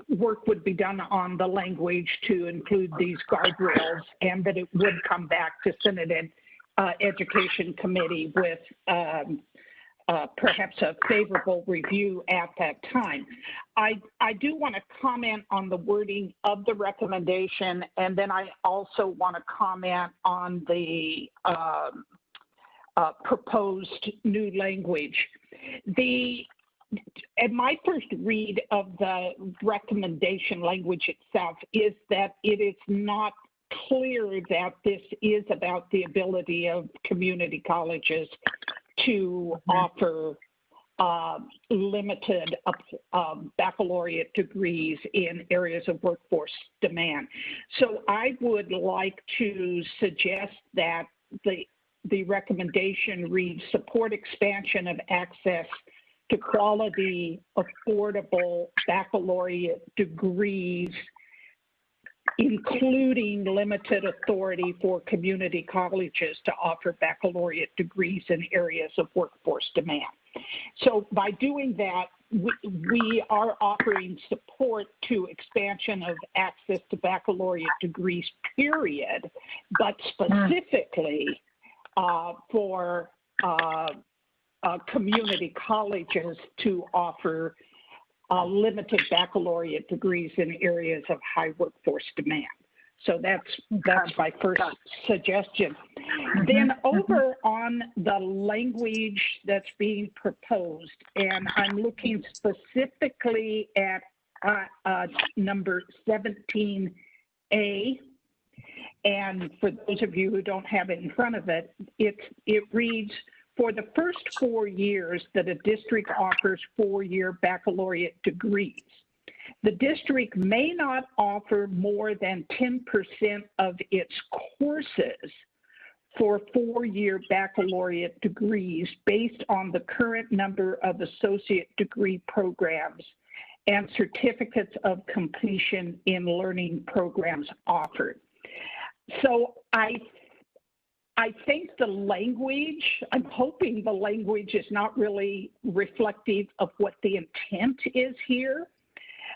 work would be done on the language to include these guardrails and that it would come back to Senate Education Committee with perhaps a favorable review at that time. I do want to comment on the wording of the recommendation, and then I also want to comment on the proposed new language. And my first read of the recommendation language itself is that it is not clear that this is about the ability of community colleges to offer limited baccalaureate degrees in areas of workforce demand. So I would like to suggest that the recommendation reads support expansion of access to quality, affordable baccalaureate degrees, including limited authority for community colleges to offer baccalaureate degrees in areas of workforce demand. So by doing that, we are offering support to expansion of access to baccalaureate degrees, period, but specifically for community colleges to offer limited baccalaureate degrees in areas of high workforce demand. So that's my first suggestion. Then over on the language that's being proposed, and I'm looking specifically at number 17A. And for those of you who don't have it in front of it, it reads, for the first 4 years that a district offers 4-year baccalaureate degrees, the district may not offer more than 10% of its courses for 4-year baccalaureate degrees based on the current number of associate degree programs and certificates of completion in learning programs offered. So I think the language, I'm hoping the language is not really reflective of what the intent is here,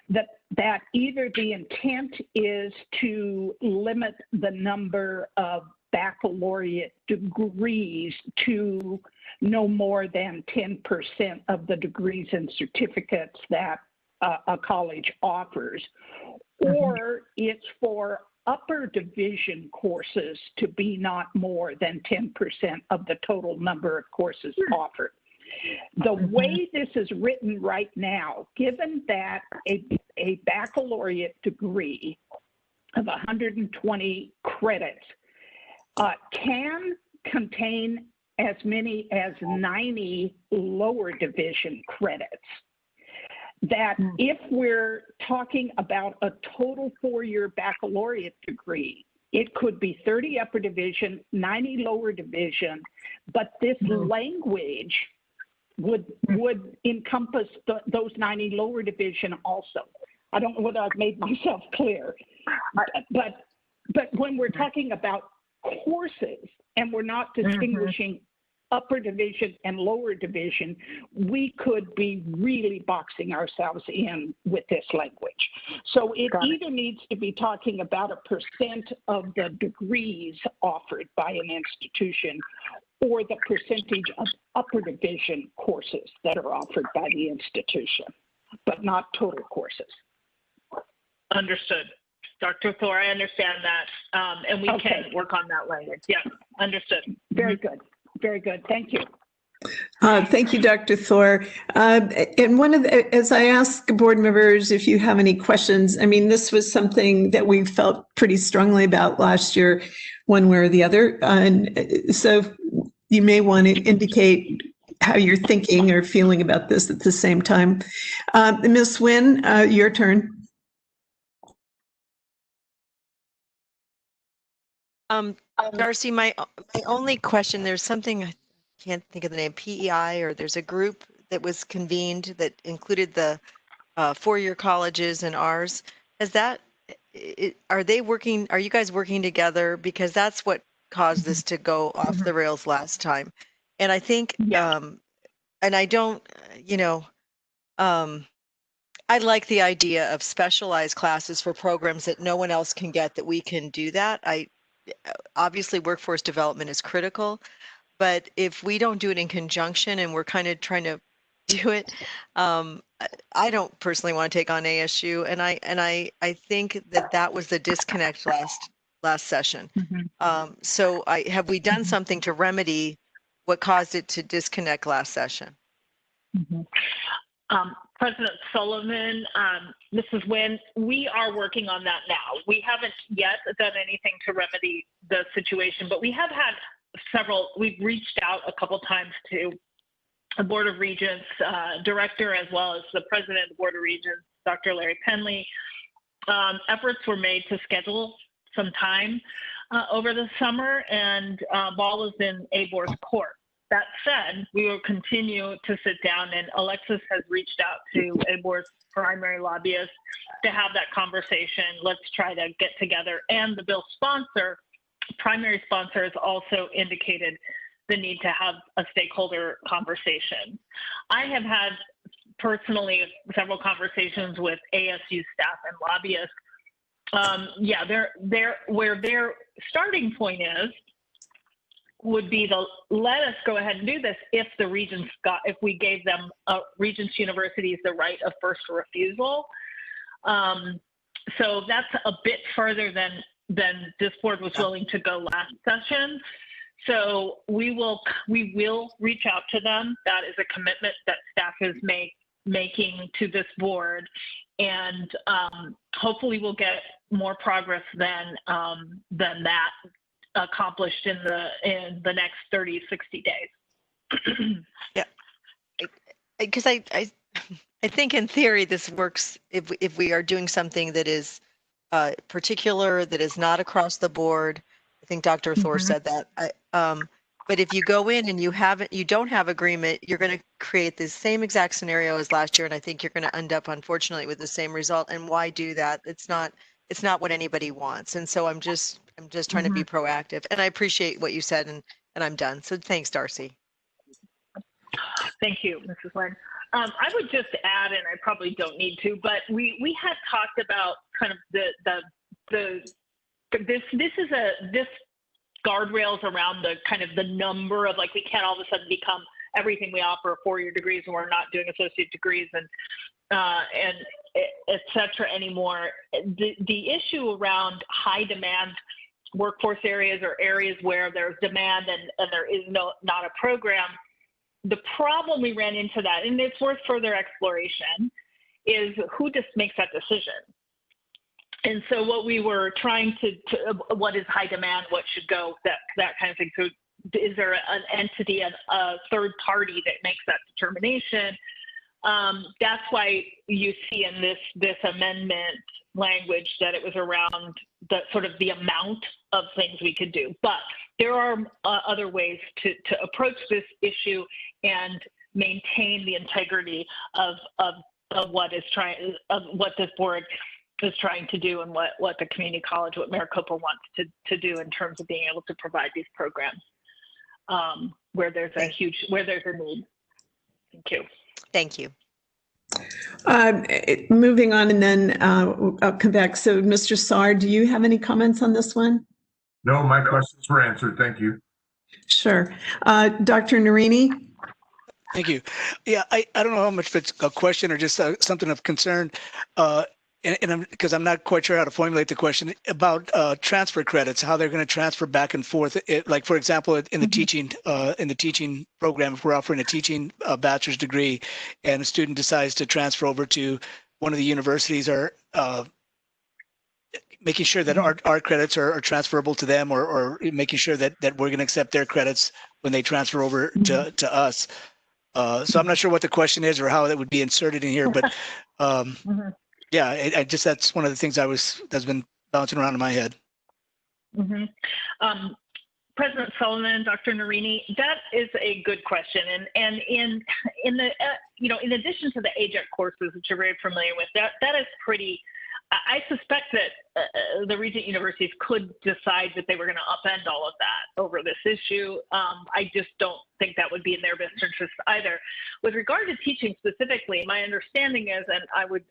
that either the intent is to limit the number of baccalaureate degrees to no more than 10% of the degrees and certificates that a college offers, or it's for upper division courses to be not more than 10% of the total number of courses offered. The way this is written right now, given that a baccalaureate degree of 120 credits can contain as many as 90 lower division credits, that if we're talking about a total 4-year baccalaureate degree, it could be 30 upper division, 90 lower division, but this language would encompass those 90 lower division also. I don't know whether I've made myself clear, but when we're talking about courses and we're not distinguishing upper division and lower division, we could be really boxing ourselves in with this language. So it either needs to be talking about a percent of the degrees offered by an institution or the percentage of upper division courses that are offered by the institution, but not total courses. Understood. Dr. Thor, I understand that, and we can work on that language. Yeah, understood. Very good. Very good. Thank you. Thank you, Dr. Thor. And as I ask board members if you have any questions, I mean, this was something that we felt pretty strongly about last year, one way or the other. And so you may want to indicate how you're thinking or feeling about this at the same time. Ms. Nguyen, your turn. Darcy, my only question, there's something, I can't think of the name, PEI, or there's a group that was convened that included the 4-year colleges and ours. Are you guys working together? Because that's what caused this to go off the rails last time. And I think, and I don't, I like the idea of specialized classes for programs that no one else can get, that we can do that. Obviously workforce development is critical, but if we don't do it in conjunction and we're kind of trying to do it, I don't personally want to take on ASU, and I think that was the disconnect last session. So have we done something to remedy what caused it to disconnect last session? President Sullivan, this is Wynn. We are working on that now. We haven't yet done anything to remedy the situation, but we have had we've reached out a couple times to the Board of Regents director, as well as the president of the Board of Regents, Dr. Larry Penley. Efforts were made to schedule some time over the summer, and ball is in ABOR's court. That said, we will continue to sit down, and Alexis has reached out to ABOR's primary lobbyist to have that conversation. Let's try to get together. And the bill sponsor, primary sponsor, has also indicated the need to have a stakeholder conversation. I have had personally several conversations with ASU staff and lobbyists. Yeah, where their starting point would be to let us go ahead and do this if the if we gave them Regents universities the right of first refusal. So that's a bit further than this board was willing to go last session. So we will reach out to them. That is a commitment that staff is making to this board, and hopefully we'll get more progress than that accomplished in the next 30, 60 days. Yeah, because I think in theory this works if we are doing something that is particular, that is not across the board. I think Dr. Thor said that. But if you go in and you don't have agreement, you're going to create the same exact scenario as last year, and I think you're going to end up, unfortunately, with the same result. And why do that? It's not what anybody wants. And so I'm just trying to be proactive. And I appreciate what you said, and I'm done. So thanks, Darcy. Thank you, Mrs. Lynn. I would just add, and I probably don't need to, but we had talked about kind of this guardrails around the kind of the number of, like, we can't all of a sudden become everything we offer 4-year degrees and we're not doing associate degrees and et cetera anymore. The issue around high demand workforce areas or areas where there's demand and there is not a program, the problem we ran into that, and it's worth further exploration, is who just makes that decision. And so what we were trying to what is high demand, what should go, that kind of thing. So is there an entity, a third party that makes that determination? That's why you see in this amendment language that it was around the sort of the amount of things we could do. But there are other ways to approach this issue and maintain the integrity of what this board is trying to do, and what the community college, what Maricopa wants to do in terms of being able to provide these programs where there's a need. Thank you. Thank you. Moving on, and then I'll come back. So, Mr. Saar, do you have any comments on this one? No, my questions were answered. Thank you. Sure. Dr. Narini? Thank you. Yeah, I don't know how much it's a question or just something of concern. Because I'm not quite sure how to formulate the question about transfer credits, how they're going to transfer back and forth. Like, for example, in the teaching program, if we're offering a teaching bachelor's degree and a student decides to transfer over to one of the universities, or making sure that our credits are transferable to them, or making sure that we're going to accept their credits when they transfer over to us. So I'm not sure what the question is or how that would be inserted in here, but yeah, that's one of the things that's been bouncing around in my head. President Sullivan, Dr. Narini, that is a good question, and in the in addition to the AJEC courses, which you're very familiar with, that is pretty. I suspect that the Regent universities could decide that they were going to upend all of that over this issue. I just don't think that would be in their best interest either. With regard to teaching specifically, my understanding is, and I would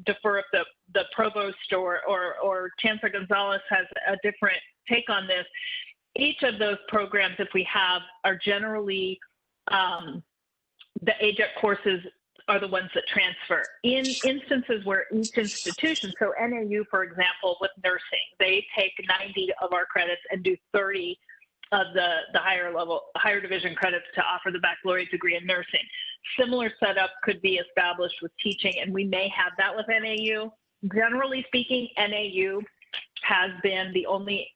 defer if the provost or Chancellor Gonzalez has a different take on this, each of those programs, if we have, are generally the AJEC courses are the ones that transfer. In instances where each institution, so NAU, for example, with nursing, they take 90 of our credits and do 30 of the higher division credits to offer the baccalaureate degree in nursing. Similar setup could be established with teaching, and we may have that with NAU. Generally speaking, NAU has been the only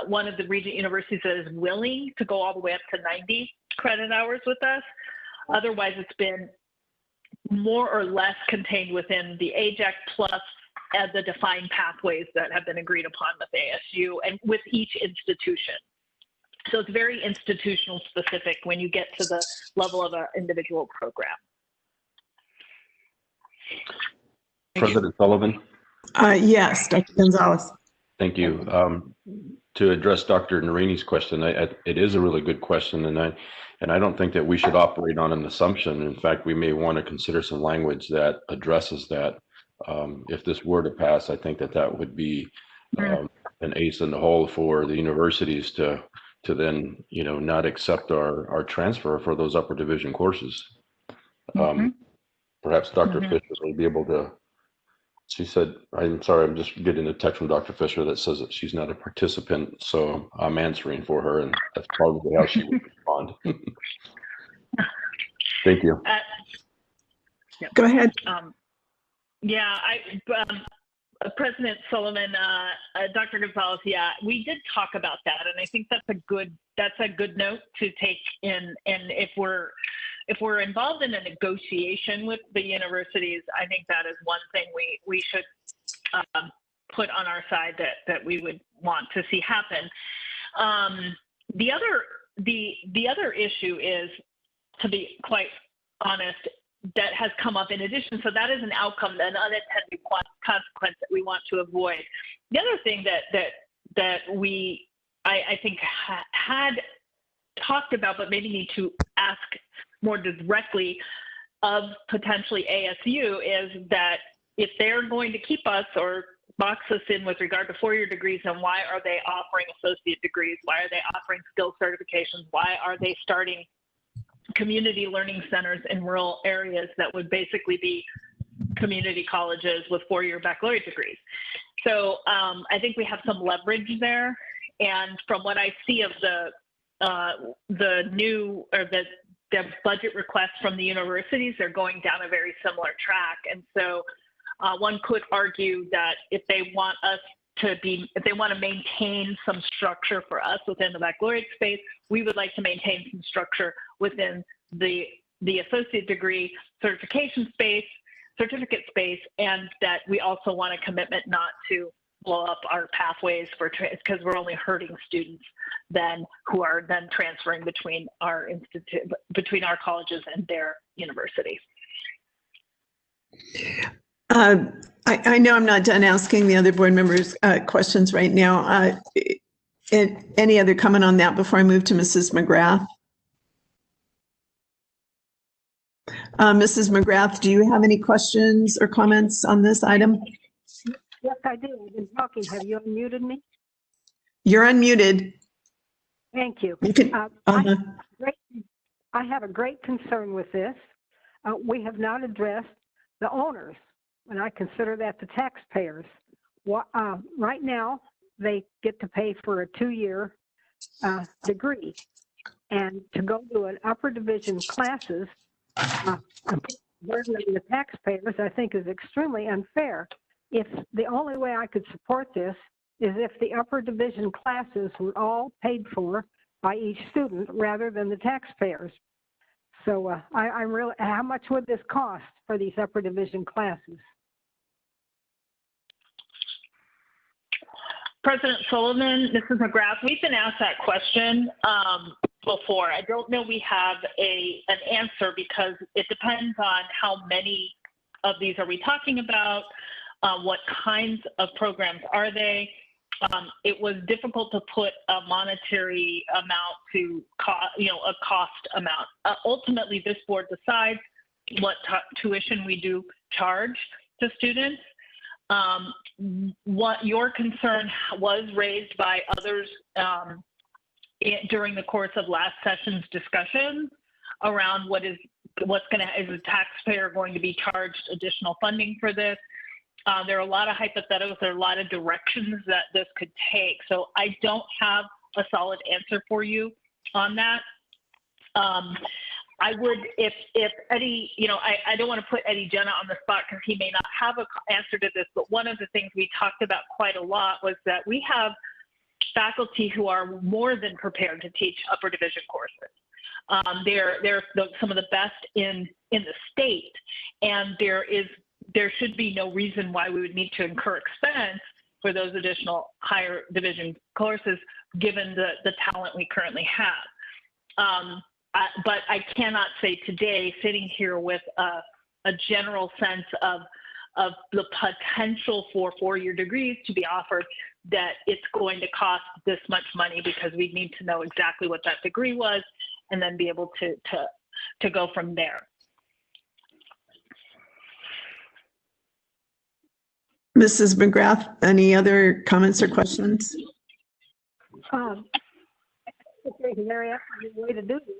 one of the Regent universities that is willing to go all the way up to 90 credit hours with us. Otherwise, it's been more or less contained within the AJEC plus the defined pathways that have been agreed upon with ASU and with each institution. So it's very institutional specific when you get to the level of an individual program. President Sullivan? Yes, Dr. Gonzalez. Thank you. To address Dr. Narini's question, it is a really good question, and I don't think that we should operate on an assumption. In fact, we may want to consider some language that addresses that. If this were to pass, I think that would be an ace in the hole for the universities to then, not accept our transfer for those upper division courses. Perhaps Dr. Fisher may be able to. She said, I'm sorry, I'm just getting a text from Dr. Fisher that says that she's not a participant, so I'm answering for her, and that's probably how she would respond. Thank you. Go ahead. President Sullivan, Dr. Gonzalez, we did talk about that, and I think that's a good note to take in. And if we're involved in a negotiation with the universities, I think that is one thing we should put on our side that we would want to see happen. The other issue is, to be quite honest, that has come up in addition. So that is an outcome, an unintended consequence that we want to avoid. The other thing that I think had talked about, but maybe need to ask more directly of potentially ASU, is that if they're going to keep us or box us in with regard to four-year degrees, and why are they offering associate degrees? Why are they offering skill certifications? Why are they starting community learning centers in rural areas that would basically be community colleges with four-year baccalaureate degrees? So I think we have some leverage there. And from what I see of the new or the budget requests from the universities, they're going down a very similar track. And so one could argue that if they want to maintain some structure for us within the baccalaureate space, we would like to maintain some structure within the associate degree certificate space, and that we also want a commitment not to blow up our pathways because we're only hurting students then who are then transferring between our colleges and their universities. I know I'm not done asking the other board members questions right now. Any other comment on that before I move to Mrs. McGrath? Mrs. McGrath, do you have any questions or comments on this item? Yes, I do. I've been talking. Have you unmuted me? You're unmuted. Thank you. You can, I have a great concern with this. We have not addressed the owners, and I consider that the taxpayers. Right now, they get to pay for a 2-year degree, and to go to an upper division classes, burdening the taxpayers, I think, is extremely unfair. If the only way I could support this is if the upper division classes were all paid for by each student rather than the taxpayers. So I'm really, how much would this cost for these upper division classes? President Sullivan, Mrs. McGrath, we've been asked that question before. I don't know we have an answer because it depends on how many of these are we talking about, what kinds of programs are they. It was difficult to put a monetary amount to a cost amount. Ultimately, this board decides what tuition we do charge to students. What your concern was raised by others during the course of last session's discussions around is the taxpayer going to be charged additional funding for this? There are a lot of hypotheticals, there are a lot of directions that this could take. So I don't have a solid answer for you on that. I would, if Eddie, I don't want to put Eddie Jenna on the spot because he may not have an answer to this, but one of the things we talked about quite a lot was that we have faculty who are more than prepared to teach upper division courses. They're some of the best in the state, and there should be no reason why we would need to incur expense for those additional higher division courses, given the talent we currently have. But I cannot say today, sitting here with a general sense of the potential for four-year degrees to be offered, that it's going to cost this much money, because we need to know exactly what that degree was and then be able to go from there. Mrs. McGrath, any other comments or questions? There's a very excellent way to do this.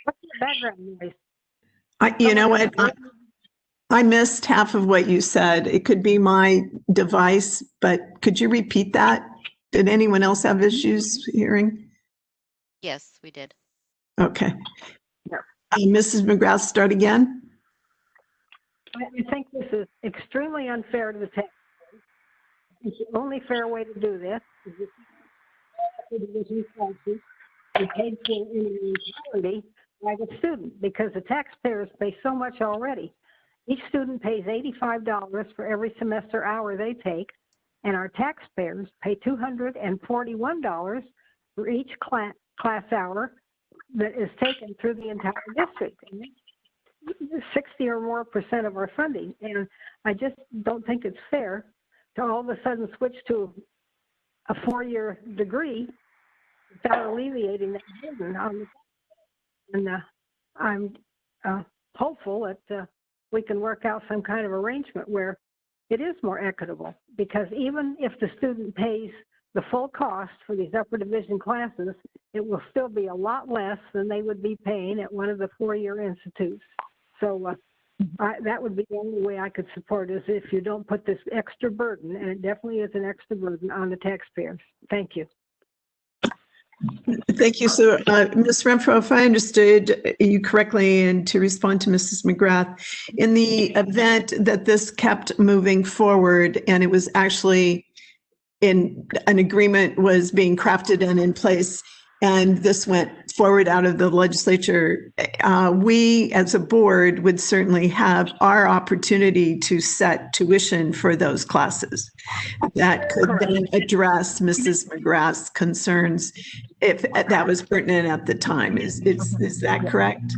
What's the background noise? You know what? I missed half of what you said. It could be my device, but could you repeat that? Did anyone else have issues hearing? Yes, we did. Okay. Mrs. McGrath, start again. I think this is extremely unfair to the taxpayers. The only fair way to do this is to paid for in entirety by the student, because the taxpayers pay so much already. Each student pays $85 for every semester hour they take, and our taxpayers pay $241 for each class hour that is taken through the entire district. 60 or more % of our funding, and I just don't think it's fair to all of a sudden switch to a four-year degree without alleviating that burden on the. And I'm hopeful that we can work out some kind of arrangement where it is more equitable, because even if the student pays the full cost for these upper division classes, it will still be a lot less than they would be paying at one of the four-year institutes. So that would be the only way I could support, is if you don't put this extra burden, and it definitely is an extra burden on the taxpayers. Thank you. Thank you. So, Ms. Renfro, if I understood you correctly, and to respond to Mrs. McGrath, in the event that this kept moving forward and it was actually in an agreement was being crafted and in place, and this went forward out of the legislature, we as a board would certainly have our opportunity to set tuition for those classes. That could then address Mrs. McGrath's concerns if that was pertinent at the time. Is that correct?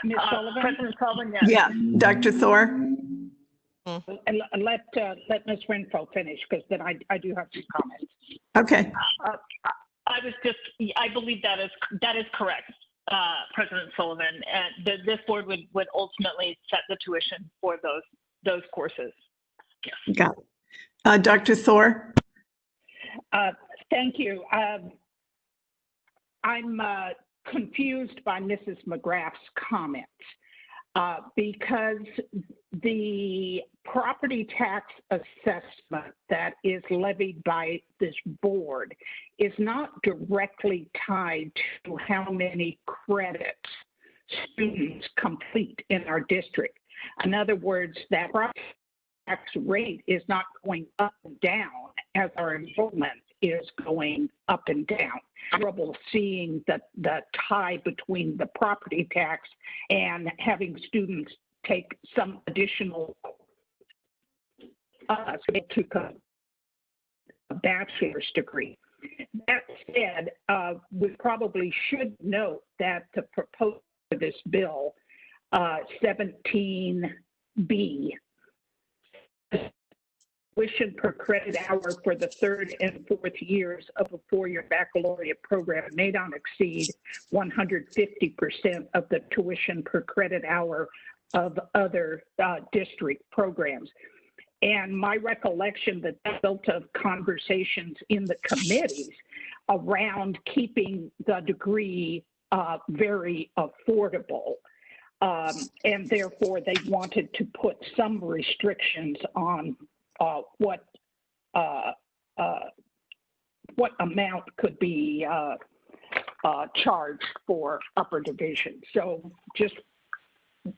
Ms. Sullivan? President Sullivan, yes. Yeah, Dr. Thor? And let Ms. Renfro finish, because then I do have some comments. Okay. I believe that is correct, President Sullivan, and this board would ultimately set the tuition for those courses. Yes. Got it. Dr. Thor? Thank you. I'm confused by Mrs. McGrath's comments because the property tax assessment that is levied by this board is not directly tied to how many credits students complete in our district. In other words, that property tax rate is not going up and down as our enrollment is going up and down. Trouble seeing the tie between the property tax and having students take some additional to a bachelor's degree. That said, we probably should note that the proposal for this bill, 17B, tuition per credit hour for the third and fourth years of a four-year baccalaureate program may not exceed 150% of the tuition per credit hour of other district programs. And my recollection that built of conversations in the committees around keeping the degree very affordable. And therefore they wanted to put some restrictions on what amount could be charged for upper division. So just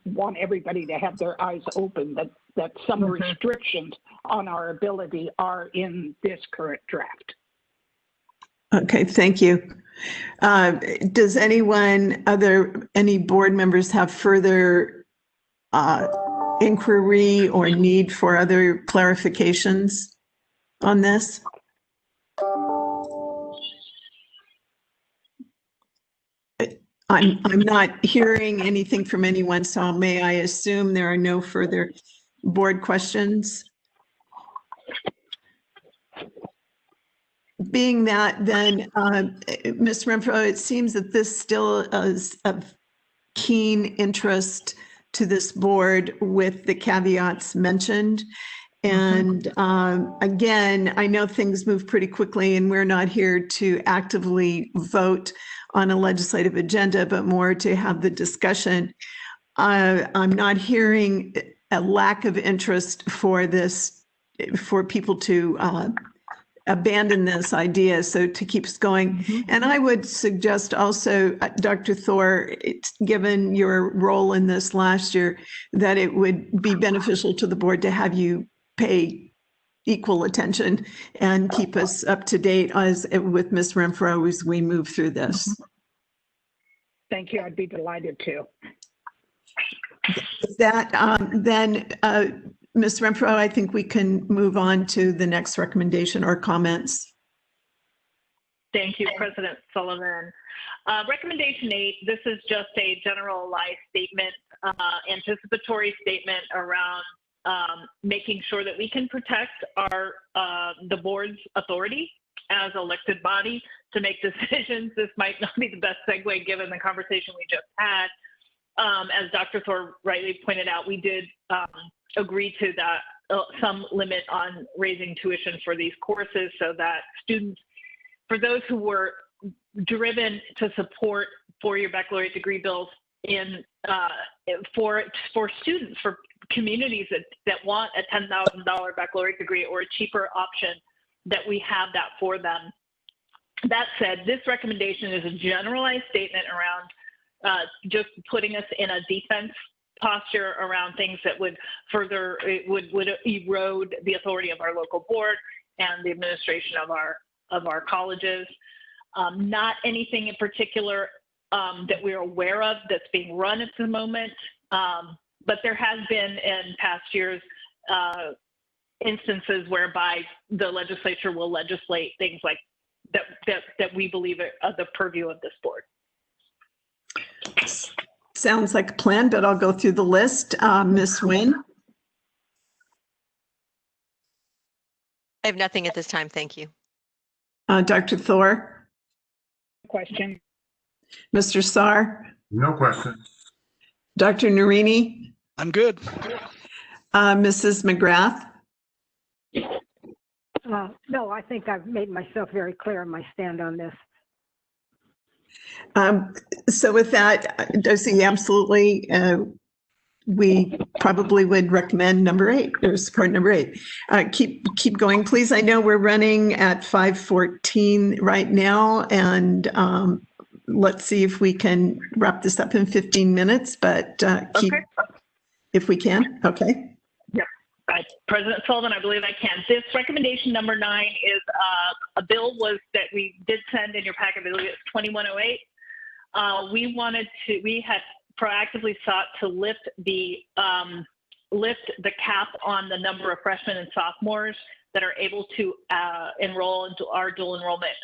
want everybody to have their eyes open that some restrictions on our ability are in this current draft. Okay, thank you. Does any board members have further inquiry or need for other clarifications on this? I'm not hearing anything from anyone, so may I assume there are no further board questions? Being that, then, Ms. Renfro, it seems that this still is of keen interest to this board with the caveats mentioned. And again, I know things move pretty quickly and we're not here to actively vote on a legislative agenda, but more to have the discussion. I'm not hearing a lack of interest for this, for people to abandon this idea, so to keep us going. And I would suggest also, Dr. Thor, given your role in this last year, that it would be beneficial to the board to have you pay equal attention and keep us up to date as with Ms. Renfro as we move through this. Thank you. I'd be delighted to. That then, Ms. Renfro, I think we can move on to the next recommendation or comments. Thank you, President Sullivan. Recommendation 8, this is just a generalized statement, anticipatory statement around making sure that we can protect the board's authority as elected body to make decisions. This might not be the best segue given the conversation we just had. As Dr. Thor rightly pointed out, we did agree to that some limit on raising tuition for these courses so that students, for those who were driven to support four-year baccalaureate degree bills for students, for communities that want a $10,000 baccalaureate degree or a cheaper option, that we have that for them. That said, this recommendation is a generalized statement around just putting us in a defense posture around things that would further, would erode the authority of our local board and the administration of our colleges. Not anything in particular that we're aware of that's being run at the moment, but there has been in past years instances whereby the legislature will legislate things like that we believe are the purview of this board. Sounds like a plan, but I'll go through the list. Ms. Nguyen? I have nothing at this time. Thank you. Dr. Thor? Question. Mr. Saar? No questions. Dr. Narini? I'm good. Mrs. McGrath? No, I think I've made myself very clear on my stand on this. So with that, Dosie, absolutely, we probably would recommend number 8 or support number 8. Keep going, please. I know we're running at 5:14 right now, and let's see if we can wrap this up in 15 minutes, but if we can. Okay. Yep. President Sullivan, I believe I can. This recommendation number 9 is a bill that we did send in your packet. I believe it's 2108. We had proactively sought to lift the cap on the number of freshmen and sophomores that are able to enroll into our dual enrollment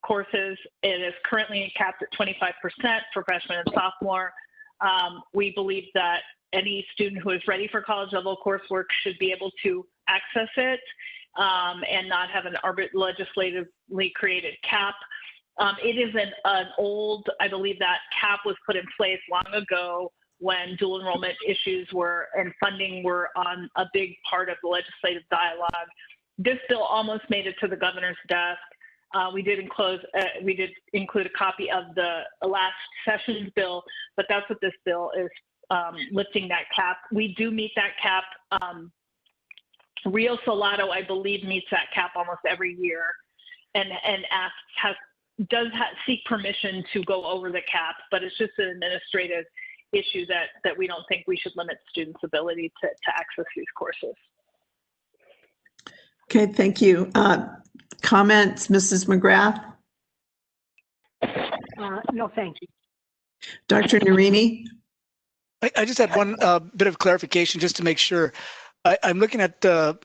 courses. It is currently capped at 25% for freshmen and sophomore. We believe that any student who is ready for college level coursework should be able to access it and not have an legislatively created cap. It is an old, I believe that cap was put in place long ago when dual enrollment issues and funding were on a big part of the legislative dialogue. This bill almost made it to the governor's desk. We did include a copy of the last session's bill, but that's what this bill is, lifting that cap. We do meet that cap. Rio Salado, I believe, meets that cap almost every year, and does seek permission to go over the cap, but it's just an administrative issue that we don't think we should limit students' ability to access these courses. Okay, thank you. Comments, Mrs. McGrath? No, thank you. Dr. Narini? I just had one bit of clarification just to make sure. I'm looking at the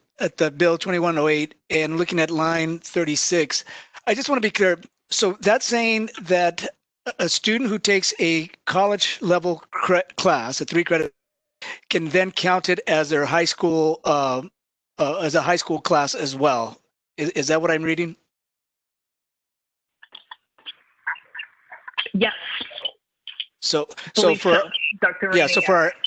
bill 2108 and looking at line 36. I just want to be clear. So that's saying that a student who takes a college level class, a 3-credit, can then count it as their high school as a high school class as well. Is that what I'm reading? Yes. So for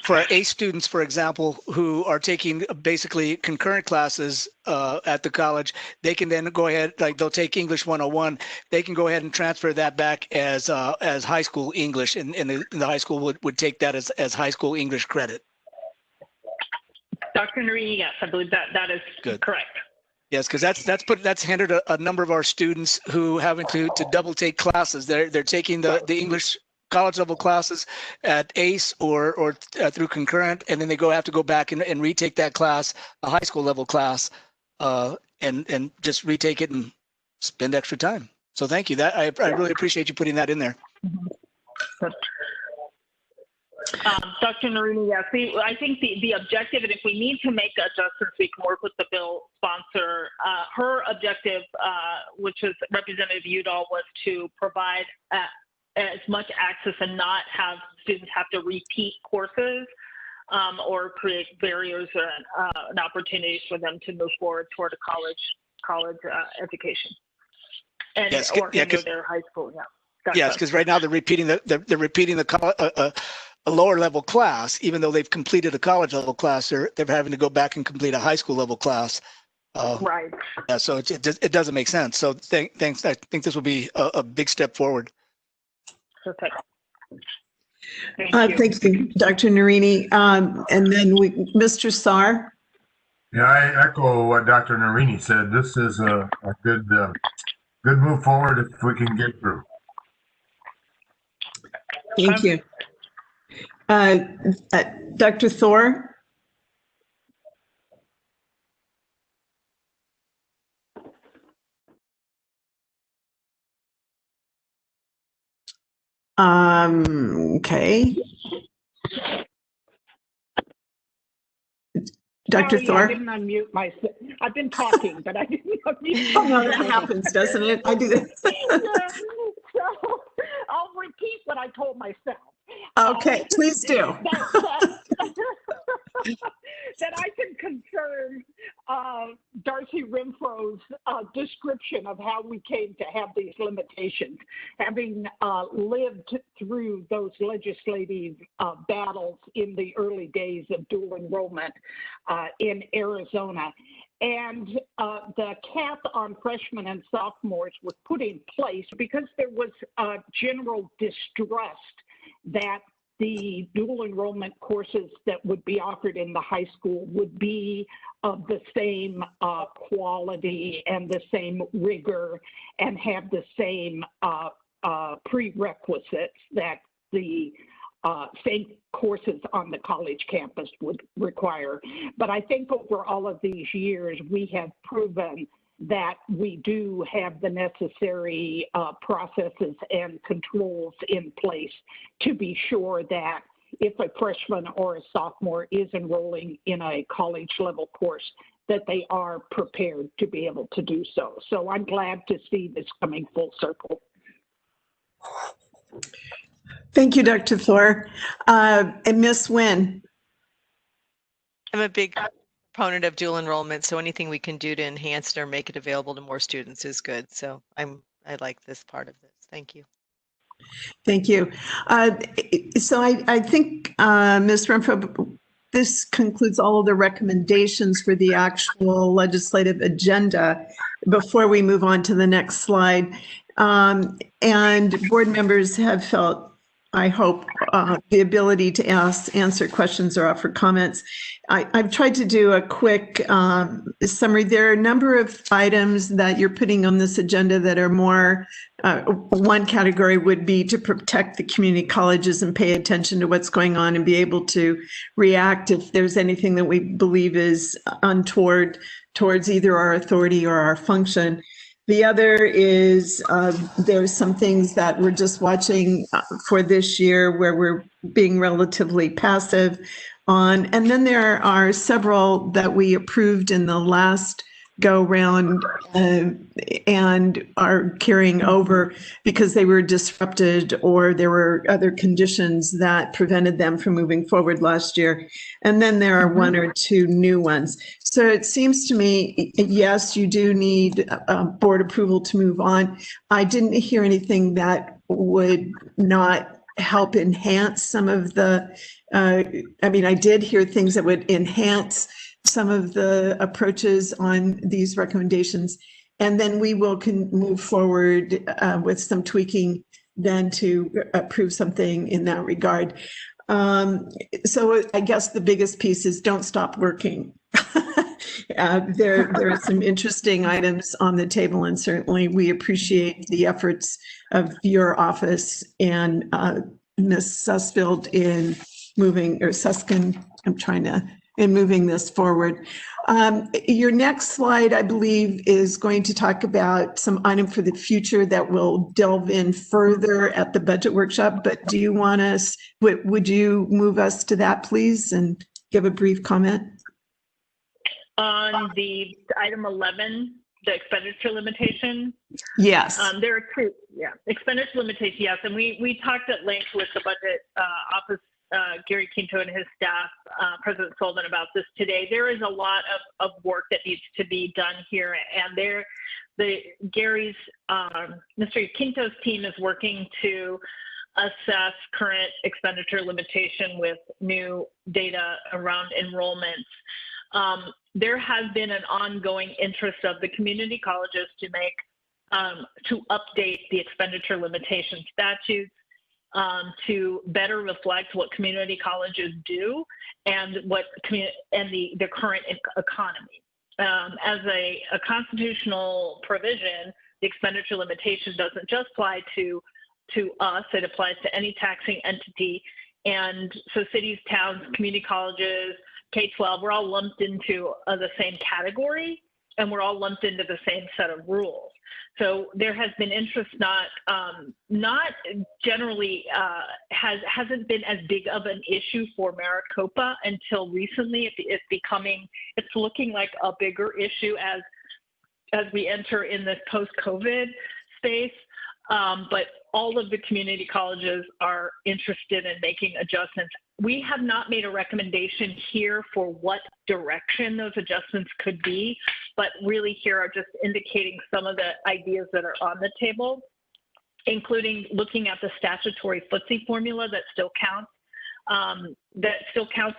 our A students, for example, who are taking basically concurrent classes at the college, they can then go ahead, like they'll take English 101, they can go ahead and transfer that back as high school English, and the high school would take that as high school English credit. Dr. Narini, yes, I believe that is good. Correct. Yes, because that's hindered a number of our students who having to double take classes. They're taking the English college level classes at ACE or through concurrent, and then they have to go back and retake that class, a high school level class, and just retake it and spend extra time. So thank you. That I really appreciate you putting that in there. Dr. Narini, yes, I think the objective, and if we need to make adjustments, we can work with the bill sponsor. Her objective, which was Representative Udall, was to provide as much access and not have students have to repeat courses or create barriers and opportunities for them to move forward toward a college education and or into their high school. Yeah. Yes, because right now they're repeating a lower level class, even though they've completed a college level class. They're having to go back and complete a high school level class. Right. Yeah. So it doesn't make sense. So thanks. I think this will be a big step forward. Perfect. Thank you, Dr. Narini. And then Mr. Saar. Yeah, I echo what Dr. Narini said. This is a good move forward if we can get through. Thank you. Dr. Thor? Okay. Dr. Sorry, Thor? I didn't unmute myself. I've been talking, but I didn't unmute Oh, no, that happens, doesn't it? I do that. So I'll repeat what I told myself. Okay, please do. That I can confirm Darcy Renfro's description of how we came to have these limitations, having lived through those legislative battles in the early days of dual enrollment in Arizona. And the cap on freshmen and sophomores was put in place because there was general distrust that the dual enrollment courses that would be offered in the high school would be of the same quality and the same rigor and have the same prerequisites that the same courses on the college campus would require. But I think over all of these years, we have proven that we do have the necessary processes and controls in place to be sure that if a freshman or a sophomore is enrolling in a college level course, that they are prepared to be able to do so. So I'm glad to see this coming full circle. Thank you, Dr. Thor. And Ms. Nguyen. I'm a big proponent of dual enrollment, so anything we can do to enhance it or make it available to more students is good. So I like this part of this. Thank you. Thank you. So I think, Ms. Renfro, this concludes all of the recommendations for the actual legislative agenda before we move on to the next slide. And board members have felt, I hope, the ability to answer questions or offer comments. I've tried to do a quick summary. There are a number of items that you're putting on this agenda that are more, one category would be to protect the community colleges and pay attention to what's going on and be able to react if there's anything that we believe is untoward towards either our authority or our function. The other is there's some things that we're just watching for this year where we're being relatively passive on. And then there are several that we approved in the last go round and are carrying over because they were disrupted or there were other conditions that prevented them from moving forward last year. And then there are one or two new ones. So it seems to me, yes, you do need board approval to move on. I didn't hear anything that would not help enhance some of the, I mean, I did hear things that would enhance some of the approaches on these recommendations. And then we will move forward with some tweaking then to approve something in that regard. So I guess the biggest piece is don't stop working. There are some interesting items on the table, and certainly we appreciate the efforts of your office and Ms. Sussfield in moving, or Suskin, in moving this forward. Your next slide, I believe, is going to talk about some item for the future that will delve in further at the budget workshop. But do you want us, would you move us to that, please, and give a brief comment? On the item 11, the expenditure limitation. Yes. There are two, expenditure limitation, yes. And we talked at length with the budget office, Gary Quinto and his staff, President Sullivan, about this today. There is a lot of work that needs to be done here, and Gary's, Mr. Quinto's team is working to assess current expenditure limitation with new data around enrollments. There has been an ongoing interest of the community colleges to to update the expenditure limitation statutes to better reflect what community colleges do and the current economy. As a constitutional provision, the expenditure limitation doesn't just apply to us, it applies to any taxing entity. And so cities, towns, community colleges, K-12, we're all lumped into the same category, and we're all lumped into the same set of rules. So there has been interest, not generally hasn't been as big of an issue for Maricopa until recently. It's looking like a bigger issue as we enter in this post-COVID space. But all of the community colleges are interested in making adjustments. We have not made a recommendation here for what direction those adjustments could be, but really here are just indicating some of the ideas that are on the table, including looking at the statutory FTSE formula that still counts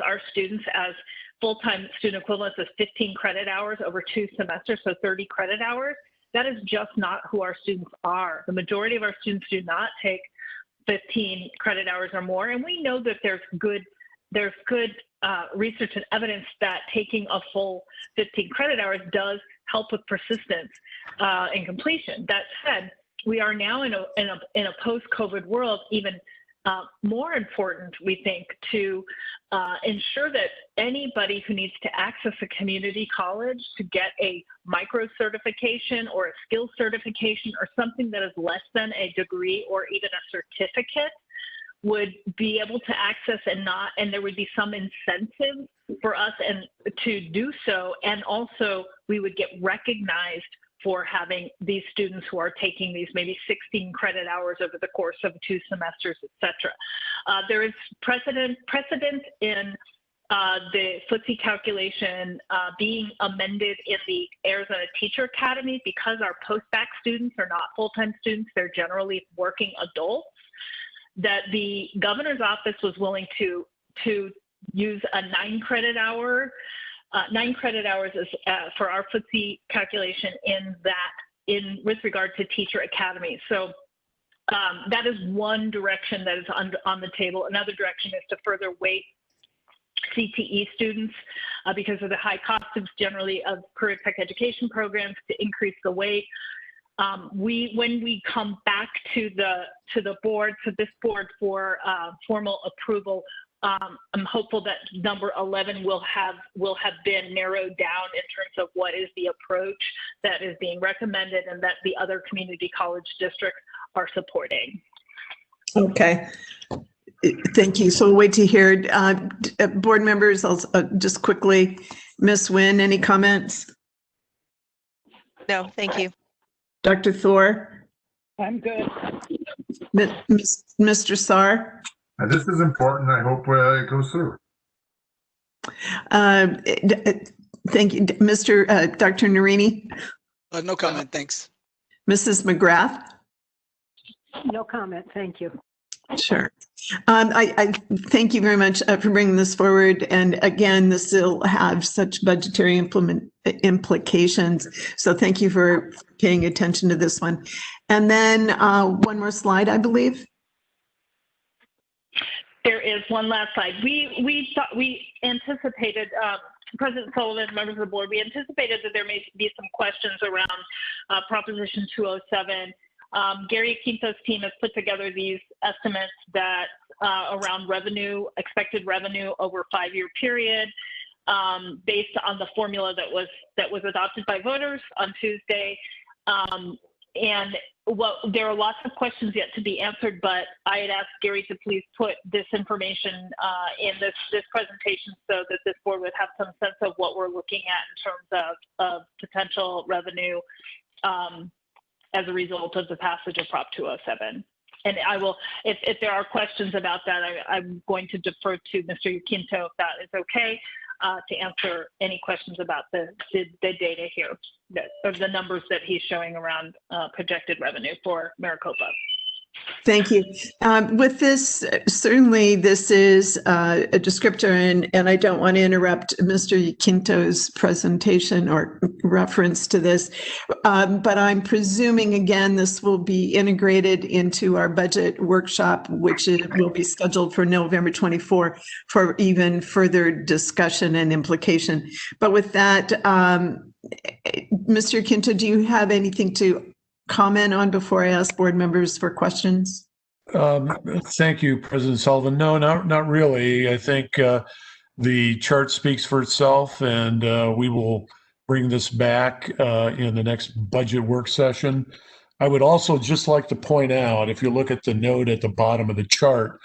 our students as full-time student equivalents as 15 credit hours over 2 semesters, so 30 credit hours. That is just not who our students are. The majority of our students do not take 15 credit hours or more, and we know that there's good research and evidence that taking a full 15 credit hours does help with persistence and completion. That said, we are now in a post-COVID world, even more important, we think, to ensure that anybody who needs to access a community college to get a micro certification or a skill certification or something that is less than a degree or even a certificate would be able to access and there would be some incentive for us to do so. And also we would get recognized for having these students who are taking these maybe 16 credit hours over the course of 2 semesters, et cetera. There is precedent in the FTSE calculation being amended in the Arizona Teacher Academy because our post-bac students are not full-time students, they're generally working adults. that the governor's office was willing to use a 9 credit hours as, for our FTSE calculation with regard to teacher academy. So that is one direction that is on the table. Another direction is to further weight CTE students because of the high cost of generally of career tech education programs, to increase the weight. When we come back to this board for formal approval, I'm hopeful that number 11 will have been narrowed down in terms of what is the approach that is being recommended and that the other community college districts are supporting. Okay. Thank you. So we'll wait to hear. Board members, I'll just quickly, Ms. Nguyen, any comments? No, thank you. Dr. Thor? I'm good. Mr. Saar? This is important. I hope it goes through. Thank you. Dr. Narini? No comment, thanks. Mrs. McGrath? No comment, thank you. Sure. I thank you very much for bringing this forward. And again, this will have such budgetary implications. So thank you for paying attention to this one. And then one more slide, I believe. There is one last slide. We anticipated, President Sullivan, members of the board, we anticipated that there may be some questions around Proposition 207. Gary Quinto's team has put together these estimates that around expected revenue over a 5-year period, based on the formula that was adopted by voters on Tuesday. And there are lots of questions yet to be answered, but I had asked Gary to please put this information in this presentation so that this board would have some sense of what we're looking at in terms of potential revenue as a result of the passage of Prop 207. And I will, if there are questions about that, I'm going to defer to Mr. Quinto, if that is okay, to answer any questions about the data here, or the numbers that he's showing around projected revenue for Maricopa. Thank you. With this, certainly this is a descriptor, and I don't want to interrupt Mr. Quinto's presentation or reference to this, but I'm presuming, again, this will be integrated into our budget workshop, which will be scheduled for November 24 for even further discussion and implication. But with that, Mr. Quinto, do you have anything to comment on before I ask board members for questions? Thank you, President Sullivan. No, not really. I think the chart speaks for itself, and we will bring this back in the next budget work session. I would also just like to point out, if you look at the note at the bottom of the chart,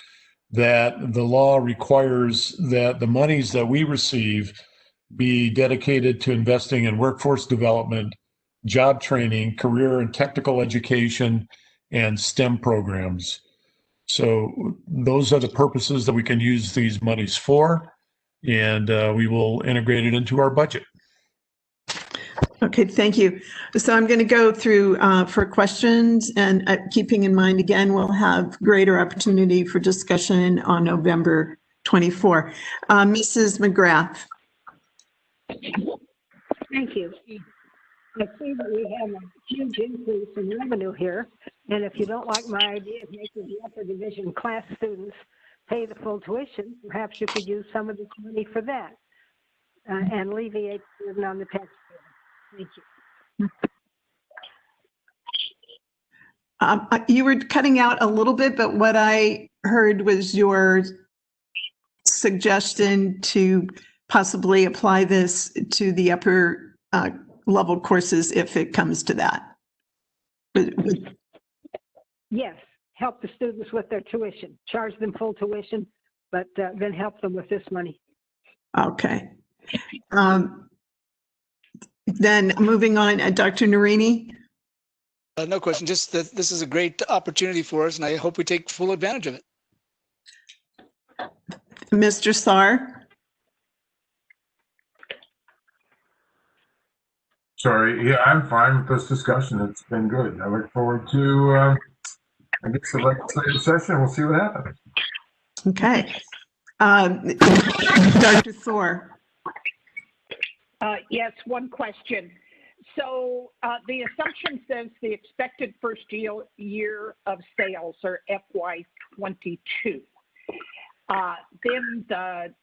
that the law requires that the monies that we receive be dedicated to investing in workforce development, job training, career and technical education, and STEM programs. So those are the purposes that we can use these monies for, and we will integrate it into our budget. Okay, thank you. So I'm going to go through for questions, and keeping in mind, again, we'll have greater opportunity for discussion on November 24. Mrs. McGrath. Thank you. I see that we have a huge increase in revenue here, and if you don't like my idea of making the upper division class students pay the full tuition, perhaps you could use some of this money for that and alleviate the burden on the taxpayer. Thank you. You were cutting out a little bit, but what I heard was your suggestion to possibly apply this to the upper level courses if it comes to that. Yes, help the students with their tuition, charge them full tuition, but then help them with this money. Okay. Then moving on, Dr. Narini. No question, just that this is a great opportunity for us, and I hope we take full advantage of it. Mr. Saar. Sorry, yeah, I'm fine with this discussion. It's been good. I look forward to I guess the legislative session, we'll see what happens. Okay. Dr. Thor. Yes, one question. So the assumption says the expected first year of sales are FY22. Then the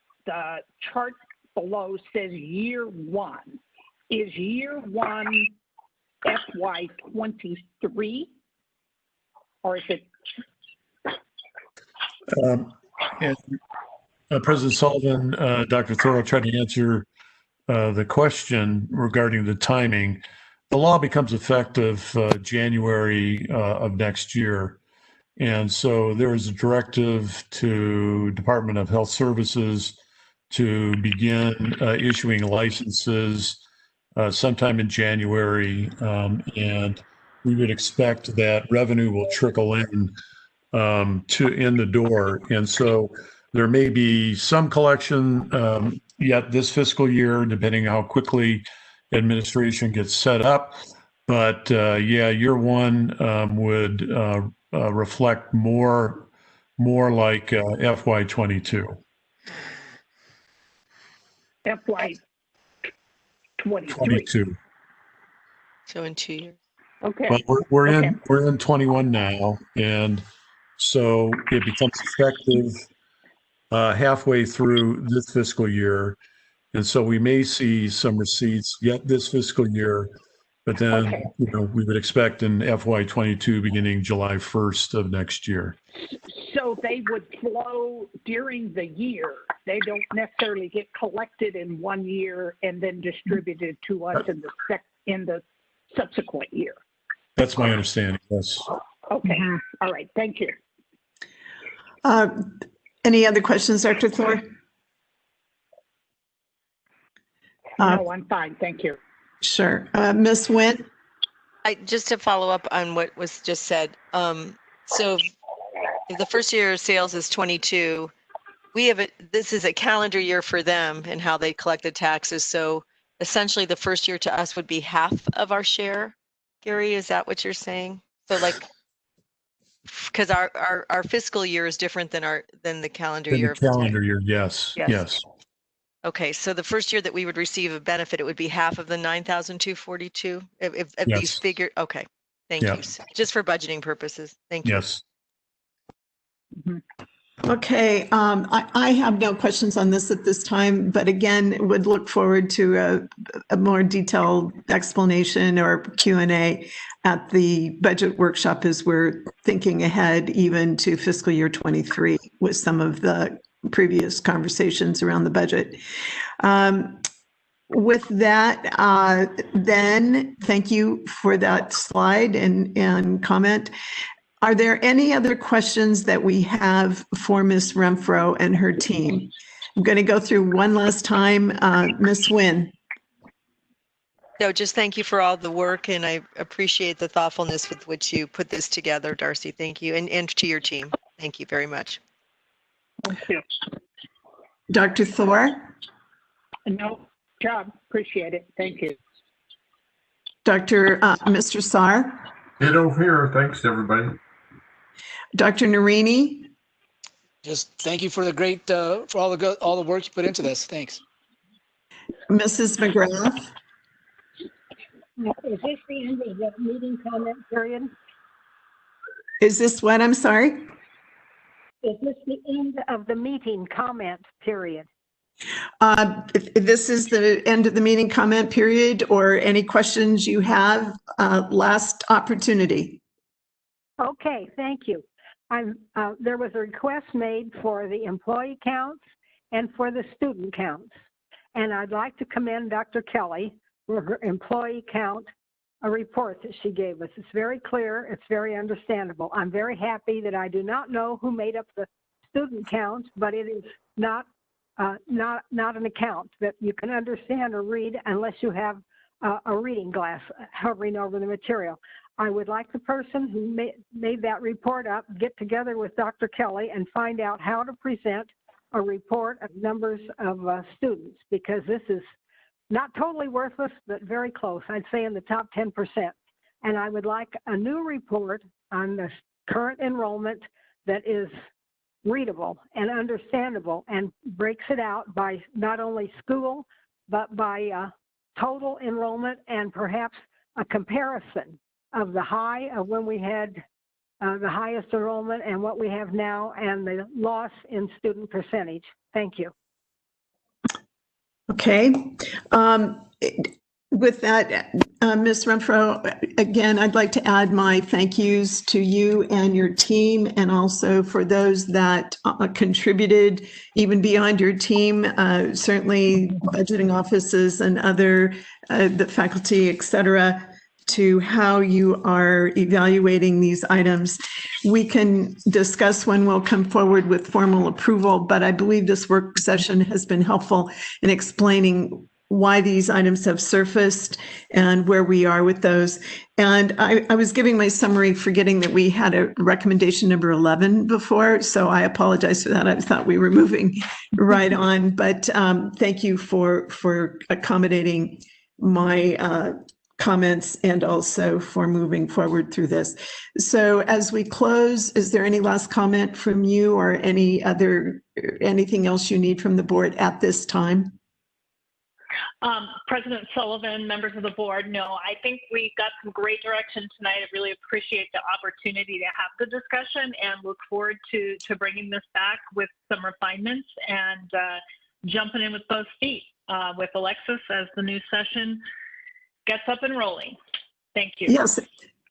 chart below says year one. Is year one FY23? Or is it? And President Sullivan, Dr. Thor, tried to answer the question regarding the timing. The law becomes effective January of next year. And so there is a directive to Department of Health Services to begin issuing licenses sometime in January. And we would expect that revenue will trickle in the door. And so there may be some collection yet this fiscal year, depending how quickly administration gets set up. But yeah, year one would reflect more like FY22. FY22. So in 2 years. Okay. Well, we're in 21 now, and so it becomes effective halfway through this fiscal year, and so we may see some receipts yet this fiscal year, but then we would expect in FY22 beginning July 1st of next year. So they would flow during the year. They don't necessarily get collected in 1 year and then distributed to us in the subsequent year. That's my understanding, yes. Okay. All right. Thank you. Any other questions, Dr. Thor? No, I'm fine. Thank you. Sure. Ms. Nguyen? Just to follow up on what was just said. So if the first year of sales is 22, this is a calendar year for them and how they collect the taxes. So essentially the first year to us would be half of our share. Gary, is that what you're saying? So like, because our fiscal year is different than the calendar year. The calendar year, yes. Okay, so the first year that we would receive a benefit, it would be half of the 9,242 if these figure. Okay, thank you. Just for budgeting purposes. Thank you. Yes. Okay, I have no questions on this at this time, but again, would look forward to a more detailed explanation or Q&A at the budget workshop as we're thinking ahead even to fiscal year 23 with some of the previous conversations around the budget. With that, then, thank you for that slide and comment. Are there any other questions that we have for Ms. Renfro and her team? I'm going to go through one last time. Ms. Nguyen. No, just thank you for all the work, and I appreciate the thoughtfulness with which you put this together, Darcy. Thank you, and to your team. Thank you very much. Thank you. Dr. Thor? No job. Appreciate it. Thank you. Mr. Saar? Ditto here. Thanks, everybody. Dr. Narini? Just thank you for the great, for all the work you put into this. Thanks. Mrs. McGrath? Is this the end of the meeting comment period? Is this what? I'm sorry? Is this the end of the meeting comment period? This is the end of the meeting comment period, or any questions you have, last opportunity. Okay, thank you. There was a request made for the employee counts and for the student counts. And I'd like to commend Dr. Kelly for her employee count report that she gave us. It's very clear, it's very understandable. I'm very happy that I do not know who made up the student count, but it is not an account that you can understand or read unless you have a reading glass hovering over the material. I would like the person who made that report up get together with Dr. Kelly and find out how to present a report of numbers of students, because this is not totally worthless, but very close. I'd say in the top 10%. And I would like a new report on the current enrollment that is readable and understandable and breaks it out by not only school, but by total enrollment and perhaps a comparison of the high of when we had the highest enrollment and what we have now and the loss in student percentage. Thank you. Okay. With that, Ms. Renfro, again, I'd like to add my thank yous to you and your team, and also for those that contributed even beyond your team, certainly budgeting offices and other, the faculty, et cetera, to how you are evaluating these items. We can discuss when we'll come forward with formal approval, but I believe this work session has been helpful in explaining why these items have surfaced and where we are with those. And I was giving my summary, forgetting that we had a recommendation number 11 before, so I apologize for that. I thought we were moving right on, but thank you for accommodating my comments and also for moving forward through this. So as we close, is there any last comment from you or anything else you need from the board at this time? President Sullivan, members of the board, no, I think we got some great direction tonight. I really appreciate the opportunity to have the discussion and look forward to bringing this back with some refinements and jumping in with both feet with Alexis as the new session gets up and rolling. Thank you. Yes,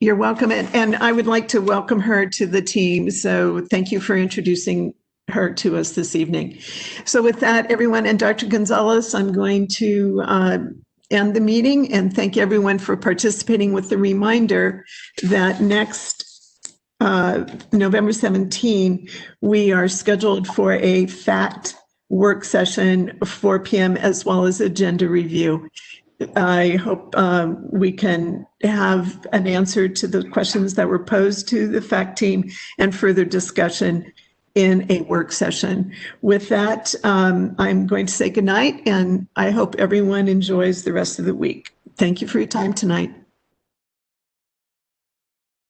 you're welcome. And I would like to welcome her to the team. So thank you for introducing her to us this evening. So with that, everyone, and Dr. Gonzalez, I'm going to end the meeting and thank everyone for participating, with the reminder that next November 17, we are scheduled for a FACT work session, 4 p.m., as well as agenda review. I hope we can have an answer to the questions that were posed to the FACT team and further discussion in a work session. With that, I'm going to say goodnight, and I hope everyone enjoys the rest of the week. Thank you for your time tonight.